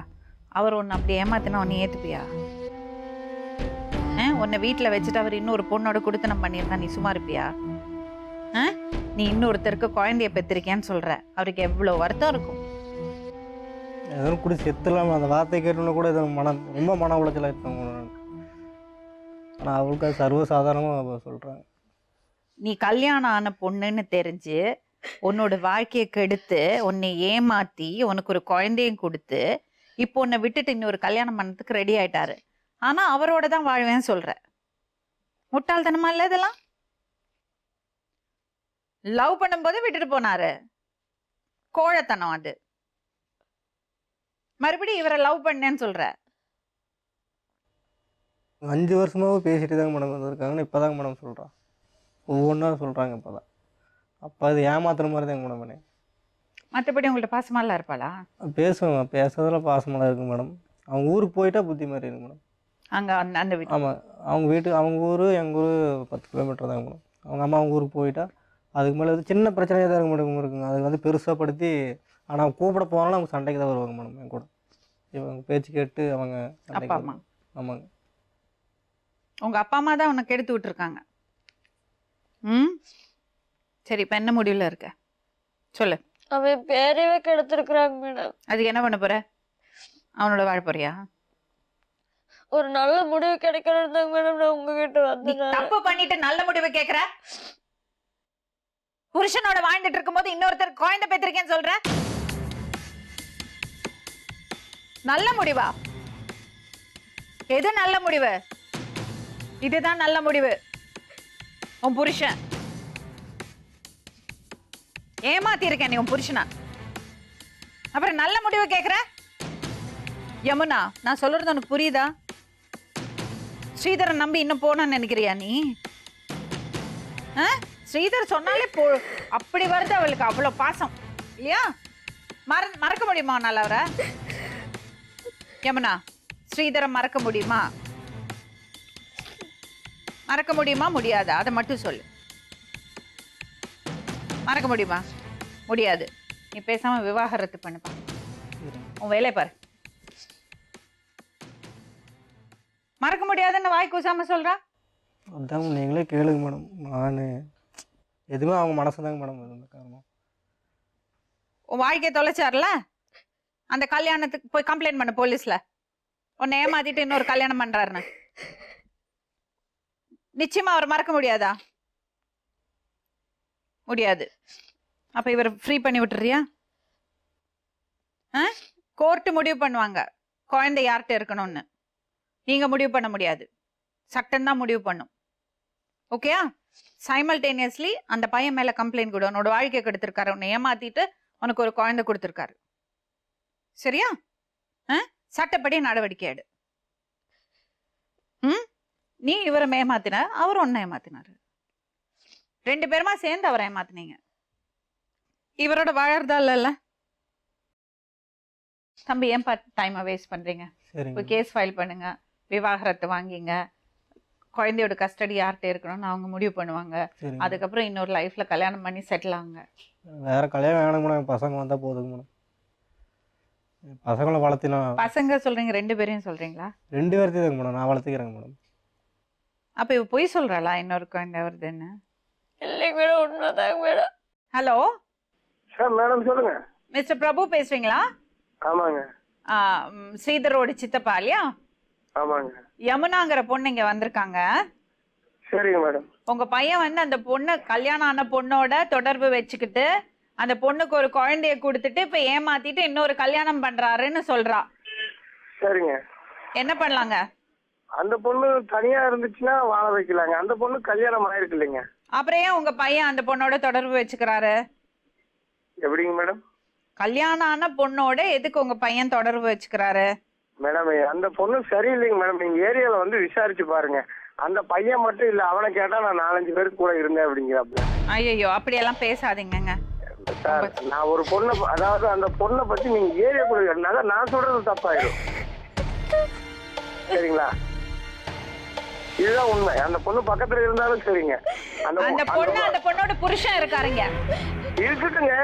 அவர் உன்னை அப்படி ஏமாத்தினா உன்னை ஏத்துப்பியா? உன்னை வீட்டில் வச்சுட்டு அவர் இன்னொரு பொண்ணோட குடுத்தனம் பண்ணியிருந்தா நீ சும்மா இருப்பியா? நீ இன்னொருத்தருக்கு குழந்தைய பெற்றிருக்கேன்னு சொல்ற, அவருக்கு எவ்வளவு வருத்தம் இருக்கும். எதுவும் கூட செத்துலாம் அந்த வார்த்தை கேட்டோன்னு கூட இது ரொம்ப மன உளைச்சலாக இருப்பாங்க. ஆனால் அவளுக்கு அது சர்வசாதாரணமாக சொல்கிறாங்க. நீ கல்யாணம் ஆன பொண்ணுன்னு தெரிஞ்சு உன்னோட வாழ்க்கையை கெடுத்து உன்னை ஏமாத்தி உனக்கு ஒரு குழந்தையும் கொடுத்து இப்போ உன்னை விட்டுட்டு இன்னொரு கல்யாணம் பண்ணதுக்கு ரெடி ஆயிட்டாரு. ஆனா அவரோட தான் வாழ்வேன்னு சொல்ற. முட்டாள்தனமா இல்ல இதெல்லாம்? லவ் பண்ணும்போது விட்டுட்டு போனாரு, கோழத்தனம் அது. மறுபடியும் இவரை லவ் பண்ணேன்னு சொல்ற. 5 வருஷமாகவும் பேசிட்டு தாங்க மேடம் வந்திருக்காங்கன்னு இப்போ தாங்க மேடம் சொல்கிறான். ஒவ்வொன்றா சொல்கிறாங்க இப்போ தான். அப்போ அது ஏமாத்துற மாதிரி தாங்க மேடம் பண்ணேன். மற்றபடி உங்கள்கிட்ட பாசமாலாம் இருப்பாளா? பேசுவாங்க, பேசுறதுல பாசமெல்லாம் இருக்குங்க மேடம். அவங்க ஊருக்கு போயிட்டா புத்தி மாதிரி இருக்கு மேடம். அங்கே அந்த வீட்டு? ஆமாம், அவங்க ஊர் எங்கள் ஊர் 10 கிலோமீட்டர் தாங்க மேடம். அவங்க அம்மா அவங்க ஊருக்கு போயிட்டா அதுக்கு மேலே வந்து சின்ன பிரச்சனையாக தான் இருக்க மேடம் இருக்குங்க. அது வந்து பெருசாக படுத்தி, ஆனால் கூப்பிட போனாலும் அவங்க சண்டைக்கு தான் வருவாங்க மேடம் என் கூட. இவங்க பேச்சு கேட்டு அவங்க அப்பா அம்மா? ஆமாங்க. உங்கள் அப்பா அம்மா தான் உனக்கு எடுத்து விட்டுருக்காங்க. சரி, இப்போ என்ன முடிவில் இருக்க சொல்லு. அவன் பேரவே கெடுத்துருக்குறாங்க மேடம். அதுக்கு என்ன பண்ண போற? அவனோட வாழ போறியா? ஒரு நல்ல முடிவு கிடைக்கணும் தாங்க மேடம் நான் உங்ககிட்ட வந்து. தப்பு பண்ணிட்டு நல்ல முடிவு கேக்குற? புருஷனோட வாழ்ந்துட்டு இருக்கும்போது இன்னொருத்தர் குழந்தை பெற்றிருக்கேன்னு சொல்ற? நல்ல முடிவா? எது நல்ல முடிவு? இதுதான் நல்ல முடிவு. உன் புருஷன் ஏமாத்தி இருக்கேன் நீ உன் புருஷனா, அப்புறம் நல்ல முடிவு கேக்குற? யமுனா, நான் சொல்றது உனக்கு புரியுதா? ஸ்ரீதரை நம்பி இன்னும் போனான்னு நினைக்கிறியா நீ? ஸ்ரீதர் சொன்னாலே அப்படி வருது அவளுக்கு அவ்வளோ பாசம் இல்லையா? மறக்க முடியுமா உன்னால அவரை? யமுனா, ஸ்ரீதரை மறக்க முடியுமா? மறக்க முடியுமா முடியாதா? அதை மட்டும் சொல்லு. மறக்க முடியுமா? முடியாது. நீ பேசாம விவாகரத்து பண்ணுப்பா. உன் வேலையை பாரு. மறக்க முடியாதுன்னு வாய் கூசாம சொல்றா. அதான் நீங்களே கேளுங்க மேடம். நான் எதுவுமே அவங்க மனசு தாங்க மேடம் இருந்த காரணம். உன் வாழ்க்கையை தொலைச்சார்ல, அந்த கல்யாணத்துக்கு போய் கம்ப்ளைண்ட் பண்ண போலீஸ்ல. உன்னை ஏமாத்திட்டு இன்னொரு கல்யாணம் பண்றாருன்னு நிச்சயமா அவர் மறக்க முடியாதா? முடியாது. அப்ப இவர் ஃப்ரீ பண்ணி விட்டுறியா? கோர்ட்டு முடிவு பண்ணுவாங்க குழந்தை யார்கிட்ட இருக்கணும்னு. நீங்க முடிவு பண்ண முடியாது, சட்டம் தான் முடிவு பண்ணும். ஓகேயா? சைமல்டேனியஸ்லி அந்த பையன் மேல கம்ப்ளைண்ட் கொடு. உன்னோட வாழ்க்கை கெடுத்திருக்காரு, உன்னை ஏமாத்திட்டு உனக்கு ஒரு குழந்தை கொடுத்திருக்காரு. சரியா? சட்டப்படி நடவடிக்கை எடு. நீ இவரை ஏமாத்தின, அவர் ஒன்ன ஏமாத்தினாரு. 2 பேருமா சேர்ந்து அவரை ஏமாத்தினீங்க. இவரோட வாழறதா இல்ல? தம்பி, ஏன் டைமை வேஸ்ட் பண்றீங்க? இப்போ கேஸ் ஃபைல் பண்ணுங்க, விவாகரத்து வாங்கிங்க. குழந்தையோட கஸ்டடி யார்கிட்ட இருக்கணும்னு அவங்க முடிவு பண்ணுவாங்க. அதுக்கப்புறம் இன்னொரு லைஃப்ல கல்யாணம் பண்ணி செட்டில் ஆகுங்க. வேற கல்யாணம் வேணும் மேடம், பசங்க வந்தா போதுங்க மேடம். பசங்களை வளர்த்தினா. பசங்க சொல்றீங்க, 2 பேரையும் சொல்றீங்களா? 2 பேர்த்தையும் தாங்க மேடம் நான் வளர்த்துக்கிறேங்க மேடம். அப்ப இவ பொய் சொல்றாளா இன்னொரு குழந்தை வருதுன்னு? இல்லைங்க மேடம், உண்மைதாங்க மேடம். ஹலோ சார், மேடம் சொல்லுங்க. மிஸ்டர் பிரபு பேசுறீங்களா? ஆமாங்க. ஸ்ரீதரோட சித்தப்பா இல்லையா? ஆமாங்க. யமுனாங்கிற பொண்ணு இங்க வந்திருக்காங்க. சரிங்க மேடம். உங்க பையன் வந்து அந்த பொண்ணு கல்யாணம் ஆன பொண்ணோட தொடர்பு வச்சுக்கிட்டு அந்த பொண்ணுக்கு ஒரு குழந்தைய கொடுத்துட்டு இப்ப ஏமாத்திட்டு இன்னொரு கல்யாணம் பண்றாருன்னு சொல்றா. சரிங்க. என்ன பண்ணலாங்க? அந்த பொண்ணு தனியா இருந்துச்சுன்னா வாழ வைக்கலாங்க. அந்த பொண்ணு கல்யாணம் ஆயிருக்கு இல்லைங்க. அப்புறம் ஏன் உங்க பையன் அந்த பொண்ணோட தொடர்பு வச்சுக்கிறாரு? எப்படிங்க மேடம்? கல்யாணம் ஆன பொண்ணோட எதுக்கு உங்க பையன் தொடர்பு வச்சுக்கிறாரு? மேடம் அந்த பொண்ணு சரியில்லைங்க மேடம். நீங்க ஏரியால வந்து விசாரிச்சு பாருங்க. அந்த பையன் மட்டும் இல்ல, அவனை கேட்டா நான் 4-5 பேருக்கு கூட இருந்தேன் அப்படிங்கிறாப்ல. ஐயோ அப்படியெல்லாம் பேசாதீங்க சார். நான் ஒரு பொண்ணை, அதாவது அந்த பொண்ணை பத்தி நீங்க ஏரியா கூட நான் சொல்றது தப்பாயிடும். சரிங்களா? இதுதான் உண்மை. அந்த பொண்ணு பக்கத்துல இருந்தாலும் சரிங்க. அந்த பொண்ணோட புருஷன் இருக்காருங்க. இருக்கட்டுங்க.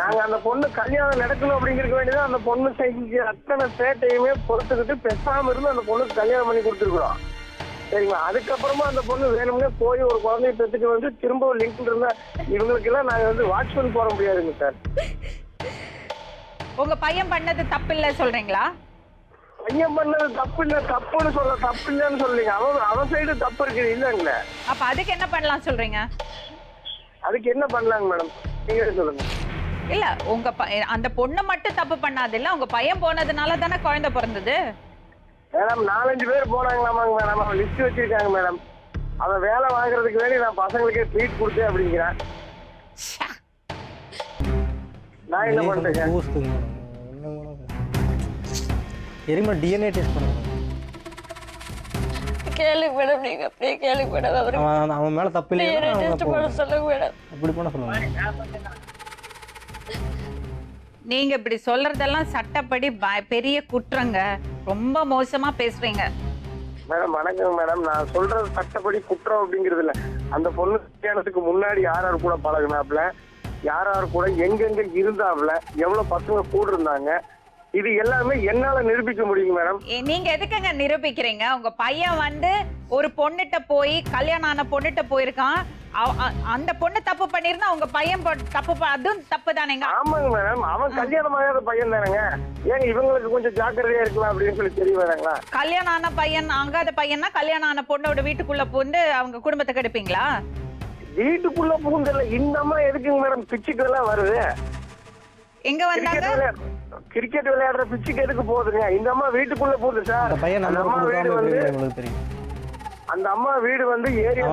நாங்க அந்த பொண்ணு கல்யாணம் நடக்கணும் அப்படிங்கிறதுக்கு வேண்டியதான் அந்த பொண்ணு செஞ்சு அத்தனை சேட்டையுமே பொறுத்துக்கிட்டு பேசாம இருந்து அந்த பொண்ணுக்கு கல்யாணம் பண்ணி கொடுத்துருக்குறோம். சரிங்களா? அதுக்கப்புறமா அந்த பொண்ணு வேணும்னே போய் ஒரு குழந்தைய பெற்றுட்டு வந்து திரும்ப லிங்க் இருந்தா இவங்களுக்கு எல்லாம் நாங்க வந்து வாட்ச்மேன் போட முடியாதுங்க சார். உங்க பையன் பண்ணது தப்பு இல்ல சொல்றீங்களா? பையன் பண்ணது தப்பு இல்ல, தப்புன்னு தப்பு இல்லன்னு சொல்றீங்க. அவன் சைடு தப்பு இருக்குது இல்லைங்களே. அப்ப அதுக்கு என்ன பண்ணலாம் சொல்றீங்க? அதுக்கு என்ன பண்ணலாங்க மேடம், நீங்க சொல்லுங்க. இல்ல உங்க அந்த பொண்ணு மட்டும் தப்பு பண்ணாது இல்ல, உங்க பையன் போனதுனால தானே குழந்தை பிறந்தது. மேடம் 4-5 பேர் போனாங்களாமாங்க மேடம். அவன் லிஸ்ட் வச்சிருக்காங்க மேடம். அவன் வேலை வாங்குறதுக்கு வேண்டி நான் பசங்களுக்கே ட்ரீட் கொடுத்தேன் அப்படிங்கிறான். நான் என்ன பண்றேன்? சரிம்மா, டிஎன்ஏ டெஸ்ட் பண்ணுங்க. கேளுங்க மேடம், நீங்க அப்படியே கேளுங்க மேடம். அவன் மேல தப்பு இல்லை, டெஸ்ட் பண்ண சொல்லுங்க மேடம். அப்படி பண்ண சொல்லுங்க. நீங்க இப்படி சொல்றதெல்லாம் சட்டப்படி பெரிய குற்றங்க. ரொம்ப மோசமா பேசுறீங்க மேடம். வணக்கம் மேடம். நான் சொல்றது சட்டப்படி குற்றம் அப்படிங்கிறது இல்ல. அந்த பொண்ணு கல்யாணத்துக்கு முன்னாடி யார் யார் கூட பழகுனாப்ல, யார் யார் கூட எங்கெங்க இருந்தாப்ல, எவ்வளவு பசங்க கூட இருந்தாங்க, இது எல்லாமே என்னால நிரூபிக்க முடியுங்க மேடம். நீங்க எதுக்குங்க நிரூபிக்கிறீங்க? உங்க பையன் வந்து ஒரு பொண்ணுட்ட போய் கல்யாணம் ஆன பொண்ணுட்ட போயிருக்கான். அந்த பொண்ணு தப்பு பண்ணிருந்தா உங்க பையன் தப்பு, அதுவும் தப்பு தானேங்க? ஆமாங்க மேடம். அவன் கல்யாணம் ஆகாத பையன் தானேங்க. ஏங்க இவங்களுக்கு கொஞ்சம் ஜாக்கிரதையா இருக்கலாம் அப்படின்னு சொல்லி தெரிய வேணாங்களா? கல்யாணம் ஆன பையன் ஆகாத பையன்னா கல்யாணம் ஆன பொண்ணோட வீட்டுக்குள்ள புகுந்து அவங்க குடும்பத்தை கெடுப்பீங்களா? வீட்டுக்குள்ள புகுந்தல இந்த அம்மா எதுக்குங்க மேடம் பிச்சுக்கு எல்லாம் வருது? எங்க வந்தாங்க? கிரிக்கெட் விளையாடுற பிச்சுக்கு எதுக்கு போகுதுங்க? இந்த அம்மா வீட்டுக்குள்ள போகுது சார். அந்த அம்மா வீடு வந்து அந்த அம்மா வீடு வந்து ஏரியா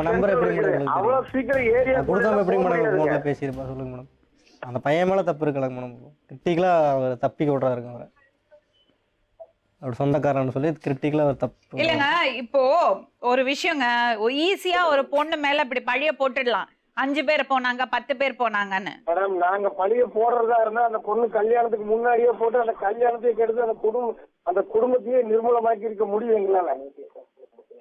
அவ்வளவு சீக்கிரம் ஏரியா கொடுத்தாம எப்படி மேடம் பேசியிருப்பா சொல்லுங்க மேடம். அந்த பையன் மேல தப்பு இருக்கல மேடம். கிரிட்டிக்கலா அவர் தப்பிக்க விடுறாருங்க. அவரை அவர் சொந்தக்காரன்னு சொல்லி கிரிட்டிக்கலா அவர் தப்பு இல்லைங்க. இப்போ ஒரு விஷயங்க, ஈஸியா ஒரு பொண்ணு மேல இப்படி பழிய போட்டுடலாம். 5 பேர் போனாங்க, 10 பேர் போனாங்கன்னு. மேடம் நாங்க பழிய போடுறதா இருந்தா அந்த பொண்ணு கல்யாணத்துக்கு முன்னாடியே போட்டு அந்த கல்யாணத்தையே கெடுத்து அந்த குடும்பத்தையே நிர்மூலமாக்கி இருக்க முடியும் எங்களால.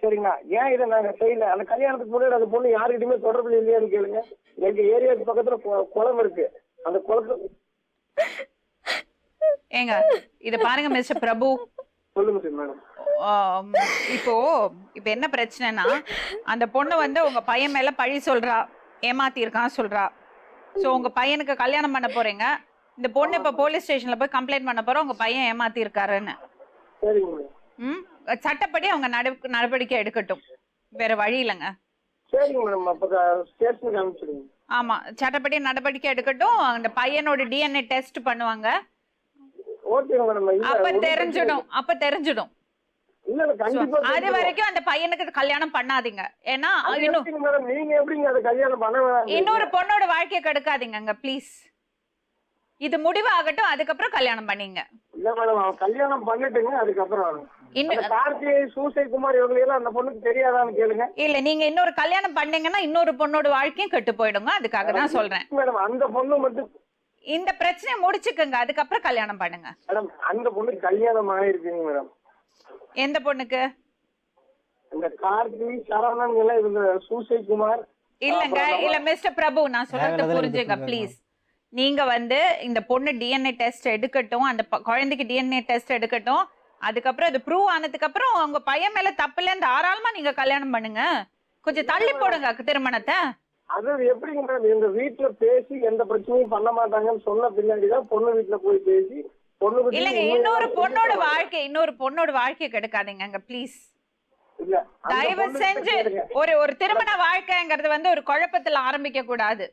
சரிங்களா? ஏன் இதை நாங்க செய்யல? அந்த கல்யாணத்துக்கு முன்னாடி அந்த பொண்ணு யாருக்கிட்டுமே தொடர்பு இல்லையான்னு கேளுங்க. எங்க ஏரியாவுக்கு பக்கத்துல குளம் இருக்கு. அந்த குளத்துல ஏங்க இத பாருங்க மிஸ்டர் பிரபு. சொல்லுங்க சார் மேடம். இப்போ என்ன பிரச்சனைனா, அந்த பொண்ணு வந்து உங்க பையன் மேல பழி சொல்றா, ஏமாத்தி இருக்கான்னு சொல்றா. சோ உங்க பையனுக்கு கல்யாணம் பண்ண போறீங்க. இந்த பொண்ணு இப்ப போலீஸ் ஸ்டேஷன்ல போய் கம்ப்ளைண்ட் பண்ண போறோம், உங்க பையன் ஏமாத்தி இருக்காருன்னு. சரிங்க. சட்டப்படி அவங்க நடவடிக்கை எடுக்கட்டும். வேற வழி இல்லைங்க. சரிங்க மேடம். அப்ப ஸ்டேஷனுக்கு அனுப்பிச்சிடுங்க. ஆமா, சட்டப்படி நடவடிக்கை எடுக்கட்டும். அந்த பையனோட டிஎன்ஏ டெஸ்ட் பண்ணுவாங்க. ஓகேங்க மேடம். அப்ப தெரிஞ்சிடும். இல்ல கண்டிப்பா. அது வரைக்கும் அந்த பையனுக்கு கல்யாணம் பண்ணாதீங்க. ஏன்னா நீங்க எப்படிங்க அந்த கல்யாணம் பண்ண வேணாம்? இன்னொரு பொண்ணோட வாழ்க்கையை கெடுக்காதீங்க ப்ளீஸ். இது முடிவு ஆகட்டும், அதுக்கப்புறம் கல்யாணம் பண்ணீங்க. இல்ல மேடம், அவன் கல்யாணம் பண்ணிட்டுங்க அதுக்கப்புறம் கார்த்திகை சூசை குமார் இவங்களெல்லாம் அந்த பொண்ணுக்கு தெரியாதான்னு கேளுங்க. இல்ல நீங்க இன்னொரு கல்யாணம் பண்ணீங்கன்னா இன்னொரு பொண்ணோட வாழ்க்கையும் கெட்டு போயிடுங்க. அதுக்காக தான் சொல்றேன் மேடம். அந்த பொண்ணு மட்டும் இந்த பிரச்சனையை முடிச்சுக்கங்க, அதுக்கப்புறம் கல்யாணம் பண்ணுங்க. மேடம் அந்த பொண்ணுக்கு கல்யாணம் ஆயிருக்குங்க மேடம். எந்த பொண்ணுக்கு? இந்த கார்த்திகை சரவணன் எல்லாம் இவங்க சூசை குமார் இல்லங்க. இல்ல மிஸ்டர் பிரபு, நான் சொல்றது புரிஞ்சுங்க ப்ளீஸ். நீங்க வந்து இந்த பொண்ணு டிஎன்ஏ டெஸ்ட் எடுக்கட்டும், அந்த குழந்தைக்கு டிஎன்ஏ டெஸ்ட் எடுக்கட்டும். அதுக்கப்புறம் அது ப்ரூவ் ஆனதுக்கு அப்புறம் உங்க பையன் மேல தப்பு இல்லைன்னு தாராளமா நீங்க கல்யாணம் பண்ணுங்க. கொஞ்சம் தள்ளி போடுங்க திருமணத்தை. அது எப்படிங்க மேடம்? எங்க வீட்டுல பேசி எந்த பிரச்சனையும் பண்ண மாட்டாங்கன்னு சொன்ன பின்னாடிதான் பொண்ணு வீட்டுல போய் பேசி பொண்ணு இல்லங்க. இன்னொரு பொண்ணோட வாழ்க்கையை கெடுக்காதீங்க ப்ளீஸ். இல்ல அந்த தயவு பொண்ணுகிட்ட செஞ்சு கேளுங்க. ஒரு திருமண வாழ்க்கைங்கிறது வந்து ஒரு குழப்பத்துல ஆரம்பிக்க கூடாது.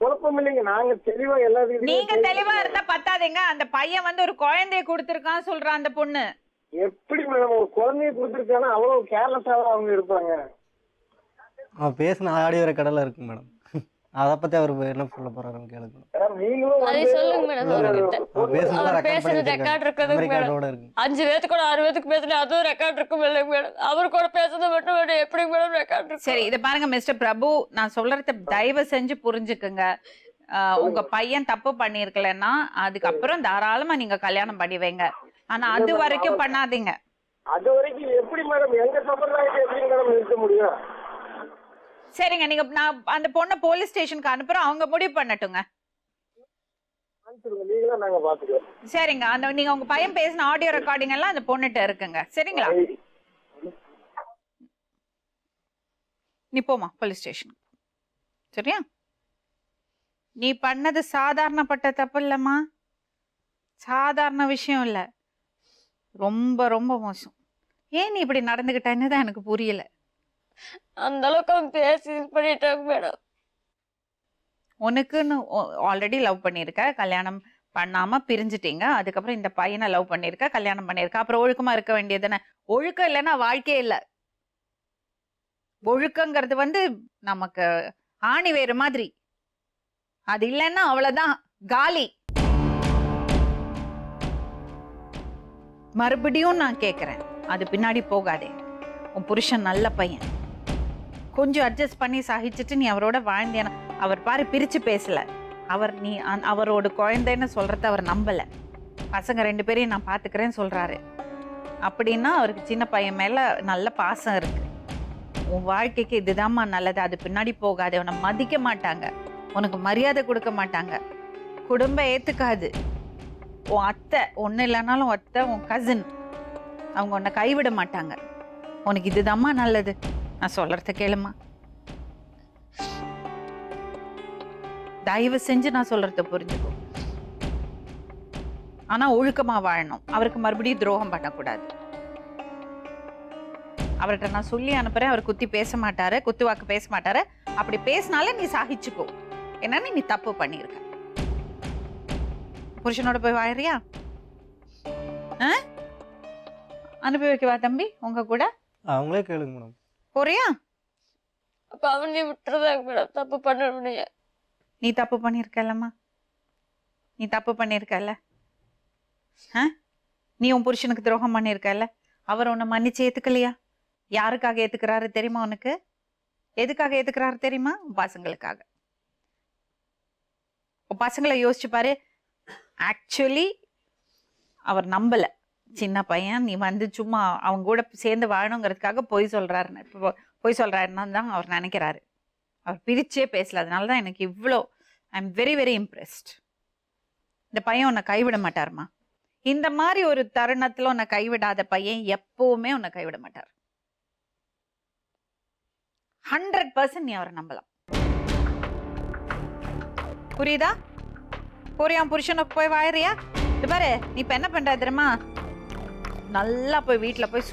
குழப்பம் இல்லைங்க, நாங்க தெளிவா எல்லாத்தையும் நீங்க தெளிவா இருந்தா பத்தாதீங்க. அந்த பையன் வந்து ஒரு குழந்தைய கொடுத்திருக்கான்னு சொல்றான் அந்த பொண்ணு. எப்படி மேடம் ஒரு குழந்தைய கொடுத்துருக்கானா அவ்வளவு கேர்லெஸ்ஸாக அவங்க இருப்பாங்க. அவன் பேசின ஆடியோ கடலில் இருக்கு மேடம். அதை பற்றி அவர் என்ன சொல்ல போகிறாரு கேளுங்க மேடம். மேடம், நீங்களும் அதை வந்து சொல்லுங்க மேடம் அவர்கிட்ட. அவன் பேசுனதை அவர் ரெக்கார்ட் பண்ணி பேசுறது ரெக்கார்ட் இருக்குதுங்க மேடம். ரெக்கார்டோட இருக்கு. 5 பேத்துக்கு கூட 6 பேத்துக்கு பேசுனா அதுவும் ரெக்கார்ட் இருக்கும் இல்லைங்க மேடம். அவர் கூட பேசுறது மட்டும் மேடம் எப்படி மேடம் ரெக்கார்ட் இருக்கும்? சரி, இத பாருங்க மிஸ்டர் பிரபு, நான் சொல்றத தயவு செஞ்சு புரிஞ்சுக்குங்க. உங்க பையன் தப்பு பண்ணிருக்கலன்னா அதுக்கப்புறம் தாராளமா நீங்க கல்யாணம் பண்ணி வைங்க. ஆனா அது வரைக்கும் பண்ணாதீங்க. அது வரைக்கும் எப்படி மேடம் எங்க சம்பிரதாயத்தை எப்படி மேடம் நிறுத்த முடியும்? சரிங்க, நான் அந்த பொண்ணை போலீஸ் ஸ்டேஷனுக்கு அனுப்புறோம், அவங்க முடிவு பண்ணட்டுங்க. நீங்களா நாங்க பாத்துக்கிறோம். சரிங்க, நீங்க உங்க பையன் பேசின ஆடியோ ரெக்கார்டிங் எல்லாம் அந்த பொண்ணுகிட்ட இருக்குங்க. சரிங்களா? நீ போமா போலீஸ் ஸ்டேஷன். சரியா? நீ பண்ணது சாதாரணப்பட்ட தப்பு இல்லம்மா, சாதாரண விஷயம் இல்ல, ரொம்ப ரொம்ப மோசம். ஏன் நீ இப்படி நடந்துகிட்டேன்னு தான் எனக்கு புரியல. அந்த அளவுக்கு அவன் பேசி பண்ணிட்டாங்க மேடம். உனக்குன்னு ஆல்ரெடி லவ் பண்ணியிருக்க, கல்யாணம் பண்ணாம பிரிஞ்சுட்டீங்க, அதுக்கப்புறம் இந்த பையனை லவ் பண்ணியிருக்க, கல்யாணம் பண்ணியிருக்க, அப்புறம் ஒழுக்கமா இருக்க வேண்டியதுதானே. ஒழுக்கம் இல்லைன்னா வாழ்க்கையே இல்லை. ஒழுக்கங்கிறது வந்து நமக்கு ஆணி வேறு மாதிரி, அது இல்லைன்னா அவ்வளவுதான் காலி. மறுபடியும் நான் கேக்குறேன், அது பின்னாடி போகாதே. உன் புருஷன் நல்ல பையன், கொஞ்சம் அட்ஜஸ்ட் பண்ணி சகிச்சுட்டு நீ அவரோட வாழ்ந்தேன. அவர் பாரு பிரிச்சு பேசல, அவரோட குழந்தைன்னு சொல்றத அவர் நம்பல. பசங்க 2 பேரையும் நான் பாத்துக்கிறேன்னு சொல்றாரு. அப்படின்னா அவருக்கு சின்ன பையன் மேல நல்ல பாசம் இருக்கு. உன் வாழ்க்கைக்கு இதுதான்மா நல்லது, அது பின்னாடி போகாது. உன்னை மதிக்க மாட்டாங்க, உனக்கு மரியாதை கொடுக்க மாட்டாங்க, குடும்பம் ஏத்துக்காது. உன் அத்தை ஒன்றும் இல்லைனாலும் அத்தை, உன் கசின், அவங்க உன்னை கைவிட மாட்டாங்க. உனக்கு இதுதான்மா நல்லது. நான் சொல்றத கேளுமா, தயவு செஞ்சு நான் சொல்றத புரிஞ்சுக்கோ. ஆனா ஒழுக்கமா வாழணும். அவருக்கு மறுபடியும் துரோகம் பண்ணக்கூடாது. அவர்கிட்ட நான் சொல்லி அனுப்புறேன், அவர் குத்தி பேச மாட்டாரு, குத்து வாக்கு பேச மாட்டாரு. அப்படி பேசினாலே நீ சகிச்சுக்கோ, என்னன்னு நீ தப்பு பண்ணிருக்க. புருஷனோட போய் வாழறியா? அனுப்பி வைக்கவா தம்பி உங்க கூட? அவங்களே கேளுங்க மேடம். போறியா? அப்ப அவனே விட்டுறதாங்க மேடம் தப்பு பண்ண. நீ தப்பு பண்ணிருக்கலம்மா, நீ தப்பு பண்ணிருக்கல. நீ உன் புருஷனுக்கு துரோகம் பண்ணிருக்கல. அவர் உன்னை மன்னிச்சு ஏத்துக்கலையா? யாருக்காக ஏத்துக்கிறாரு தெரியுமா உனக்கு? எதுக்காக ஏத்துக்கிறாரு தெரியுமா? உன் பசங்களுக்காக. உன் பசங்களை யோசிச்சு பாரு. ஆக்சுவலி அவர் நம்பல, சின்ன பையன், நீ வந்து சும்மா அவங்க கூட சேர்ந்து வாழணுங்கிறதுக்காக பொய் சொல்றாருன்னா தான் அவர் நினைக்கிறாரு. அவர் பிரிச்சே பேசல. அதனால தான் எனக்கு இவ்வளோ I am very very impressed. இந்த பையன் உன்னை கைவிட மாட்டாருமா. இந்த மாதிரி ஒரு தருணத்துல உன்னை கைவிடாத பையன் எப்பவுமே உன்னை கைவிட மாட்டார். 100% நீ அவரை நம்பலாம். புரியுதா? போறியா புருஷனை போய் வாழறியா? இது பாரு, நீ இப்ப என்ன பண்ற தெரியுமா? நல்லா போய் வீட்டுல போய்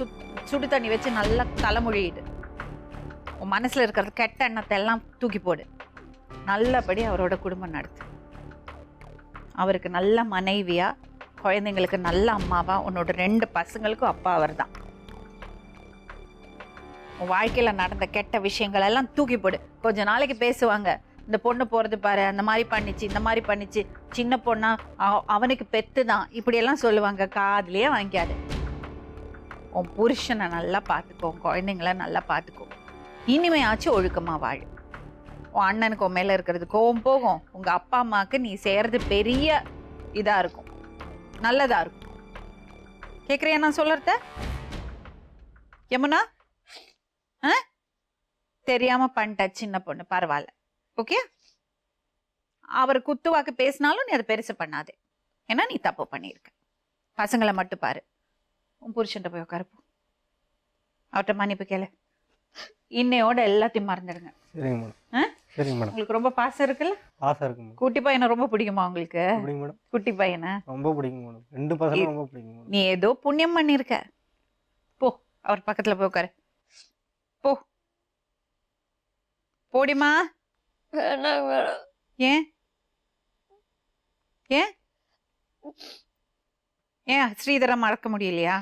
சுடு தண்ணி வச்சு நல்லா தலைமொழியிடு. உன் மனசுல இருக்கிறது கெட்ட எண்ணத்தை எல்லாம் தூக்கி போடு. நல்லபடி அவரோட குடும்பம் நடத்து. அவருக்கு நல்ல மனைவியா, குழந்தைங்களுக்கு நல்ல அம்மாவா, உன்னோட 2 பசங்களுக்கும் அப்பா அவர் தான். உன் வாழ்க்கையில நடந்த கெட்ட விஷயங்கள் எல்லாம் தூக்கி போடு. கொஞ்ச நாளைக்கு பேசுவாங்க, இந்த பொண்ணு போறது பாரு, அந்த மாதிரி பண்ணிச்சு, இந்த மாதிரி பண்ணிச்சு, சின்ன பொண்ணா, அவனுக்கு பெத்து தான், இப்படி எல்லாம் சொல்லுவாங்க. காதுலயே வாங்கிக்காது. உன் புருஷனை நல்லா பார்த்துக்கோ, உன் குழந்தைங்கள நல்லா பார்த்துக்கோ. இனிமையாச்சும் ஒழுக்கமா வாழு. உன் அண்ணனுக்கு உன் மேல இருக்கிறது கோவம் போகும். உங்க அப்பா அம்மாவுக்கு நீ செய்யறது பெரிய இதா இருக்கும், நல்லதா இருக்கும். கேக்குறியா நான் சொல்றத? யமுனா, தெரியாம பண்ணிட்ட, சின்ன பொண்ணு, பரவாயில்ல, ஓகே? அவர் குத்துவாக்கு பேசினாலும் நீ அதை பெருசு பண்ணாதே. ஏன்னா நீ தப்பு பண்ணியிருக்க. பசங்களை மட்டும் பாரு. உன் புருஷன்ட்ட போய் உட்காருப்போம், அவர்கிட்ட மன்னிப்பு கேளு. இன்னையோட எல்லாத்தையும் மறந்துடுங்க. சரிங்க மேடம். சரிங்க மேடம். உங்களுக்கு ரொம்ப பாசம் இருக்குல்ல? பாசம் இருக்கு மேடம். குட்டி பையனை ரொம்ப பிடிக்குமா உங்களுக்கு? பிடிக்கும் மேடம். குட்டி பையனை ரொம்ப பிடிக்கும் மேடம். 2 பசங்க ரொம்ப பிடிக்கும் மேடம். நீ ஏதோ புண்ணியம் பண்ணிருக்க. போ அவர் பக்கத்துல போய் உட்காரு. போ போடிமா. வேண்டாங்க மேடம். ஏன் ஏன் ஏன் ஸ்ரீதரை மறக்க முடியலையா?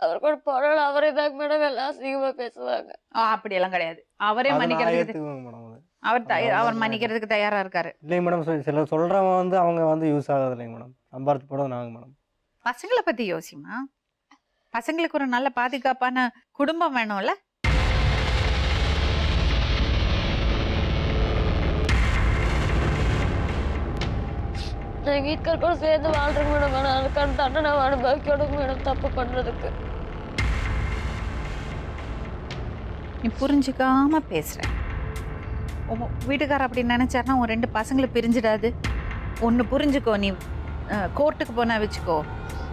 அவர் கூட போனால அவரே தாங்க மேடம் எல்லாம் அசிங்கமா பேசுவாங்க. அப்படியெல்லாம் கிடையாது. அவரே அது நான் மன்னிக்கிறதுக்கு ஏற்றுக்குவேங்க மேடம். அது அவர் மன்னிக்கிறதுக்கு தயாரா இருக்காரு. இல்லைங்க மேடம், சில சொல்கிறவங்க வந்து அவங்க வந்து யூஸ் ஆகுது இல்லைங்க மேடம். சம்பாரித்து போடுறது நாங்கள் மேடம். பசங்களை பத்தி யோசிமா. பசங்களுக்கு ஒரு நல்ல பாதுகாப்பான குடும்பம் வேணும்ல. நான் வீட்டுக்கார கூட சேர்ந்து வாழ்றேங்க மேடம். ஆனால் அதுக்கான தண்டனை அனுபவிக்கணும் மேடம் தப்பு பண்றதுக்கு. நீ புரிஞ்சுக்காம பேசுற. உன் வீட்டுக்காரர் அப்படி நினைச்சாருன்னா உன் 2 பசங்களை பிரிஞ்சிடாது. ஒன்று புரிஞ்சுக்கோ. நீ கோர்ட்டுக்கு போனா வச்சுக்கோ,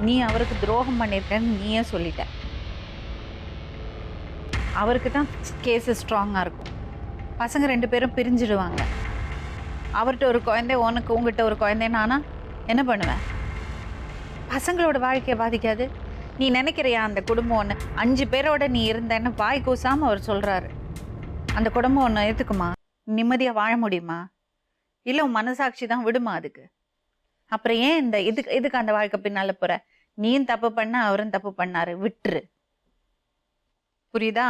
நீ அவருக்கு துரோகம் பண்ணியிருக்கன்னு நீயே சொல்லிட்ட. அவருக்கு தான் கேஸு ஸ்ட்ராங்காக இருக்கும். பசங்க 2 பேரும் பிரிஞ்சிடுவாங்க. அவர்கிட்ட ஒரு குழந்தை, உங்ககிட்ட ஒரு குழந்தைன்னா என்ன பண்ணுவேன்? பசங்களோட வாழ்க்கையை பாதிக்காது. நீ நினைக்கிறியா அந்த குடும்பம் ஒன்று 5 பேரோட நீ இருந்தேன்னு வாய் கூசாமல் அவர் சொல்கிறாரு. அந்த குடும்பம் ஒன்று ஏற்றுக்குமா? நிம்மதியாக வாழ முடியுமா? இல்லை உன் மனசாட்சி தான் விடுமா அதுக்கு? அப்புறம் ஏன் இந்த இதுக்கு அந்த வாழ்க்கை பின்னால் போகிற? நீயும் தப்பு பண்ண, அவரும் தப்பு பண்ணாரு, விட்டுரு. புரியுதா?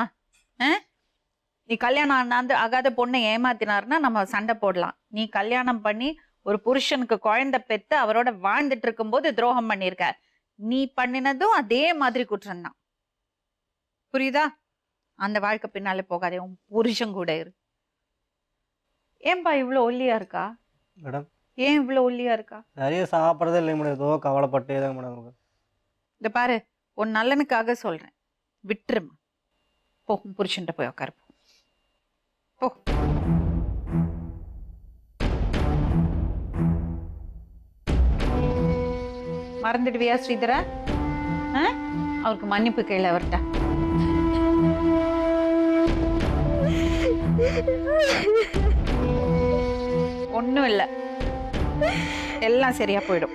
நீ கல்யாணம் ஆகாத பொண்ணை ஏமாத்தினாருன்னா நம்ம சண்டை போடலாம். நீ கல்யாணம் பண்ணி ஒரு புருஷனுக்கு குழந்தை பெற்று அவரோட வாழ்ந்துட்டு இருக்கும்போது துரோகம் பண்ணியிருக்க. நீ பண்ணினதும் அதே மாதிரி குற்றம்தான். புரியுதா? அந்த வாழ்க்கை பின்னாலே போகாதே. உன் புருஷன் கூட இரு. ஏன்பா இவ்வளோ ஒல்லியா இருக்கா மேடம்? ஏன் இவ்வளோ ஒல்லியா இருக்கா? நிறைய சாப்பிட்றதே இல்லைங்க மேடம். ஏதோ கவலைப்பட்டே தான் மேடம் இருக்கு. இந்த பாரு, உன் நல்லனுக்காக சொல்றேன், விட்டுருமா. போ, உன் புருஷன்ட்ட போய் உட்காரு. போ. மறந்துடுவியா ஸ்ரீதரா? அவருக்கு மன்னிப்பு கேளு அவர்கிட்ட. ஒன்றும் இல்லை, எல்லாம் சரியா போயிடும்.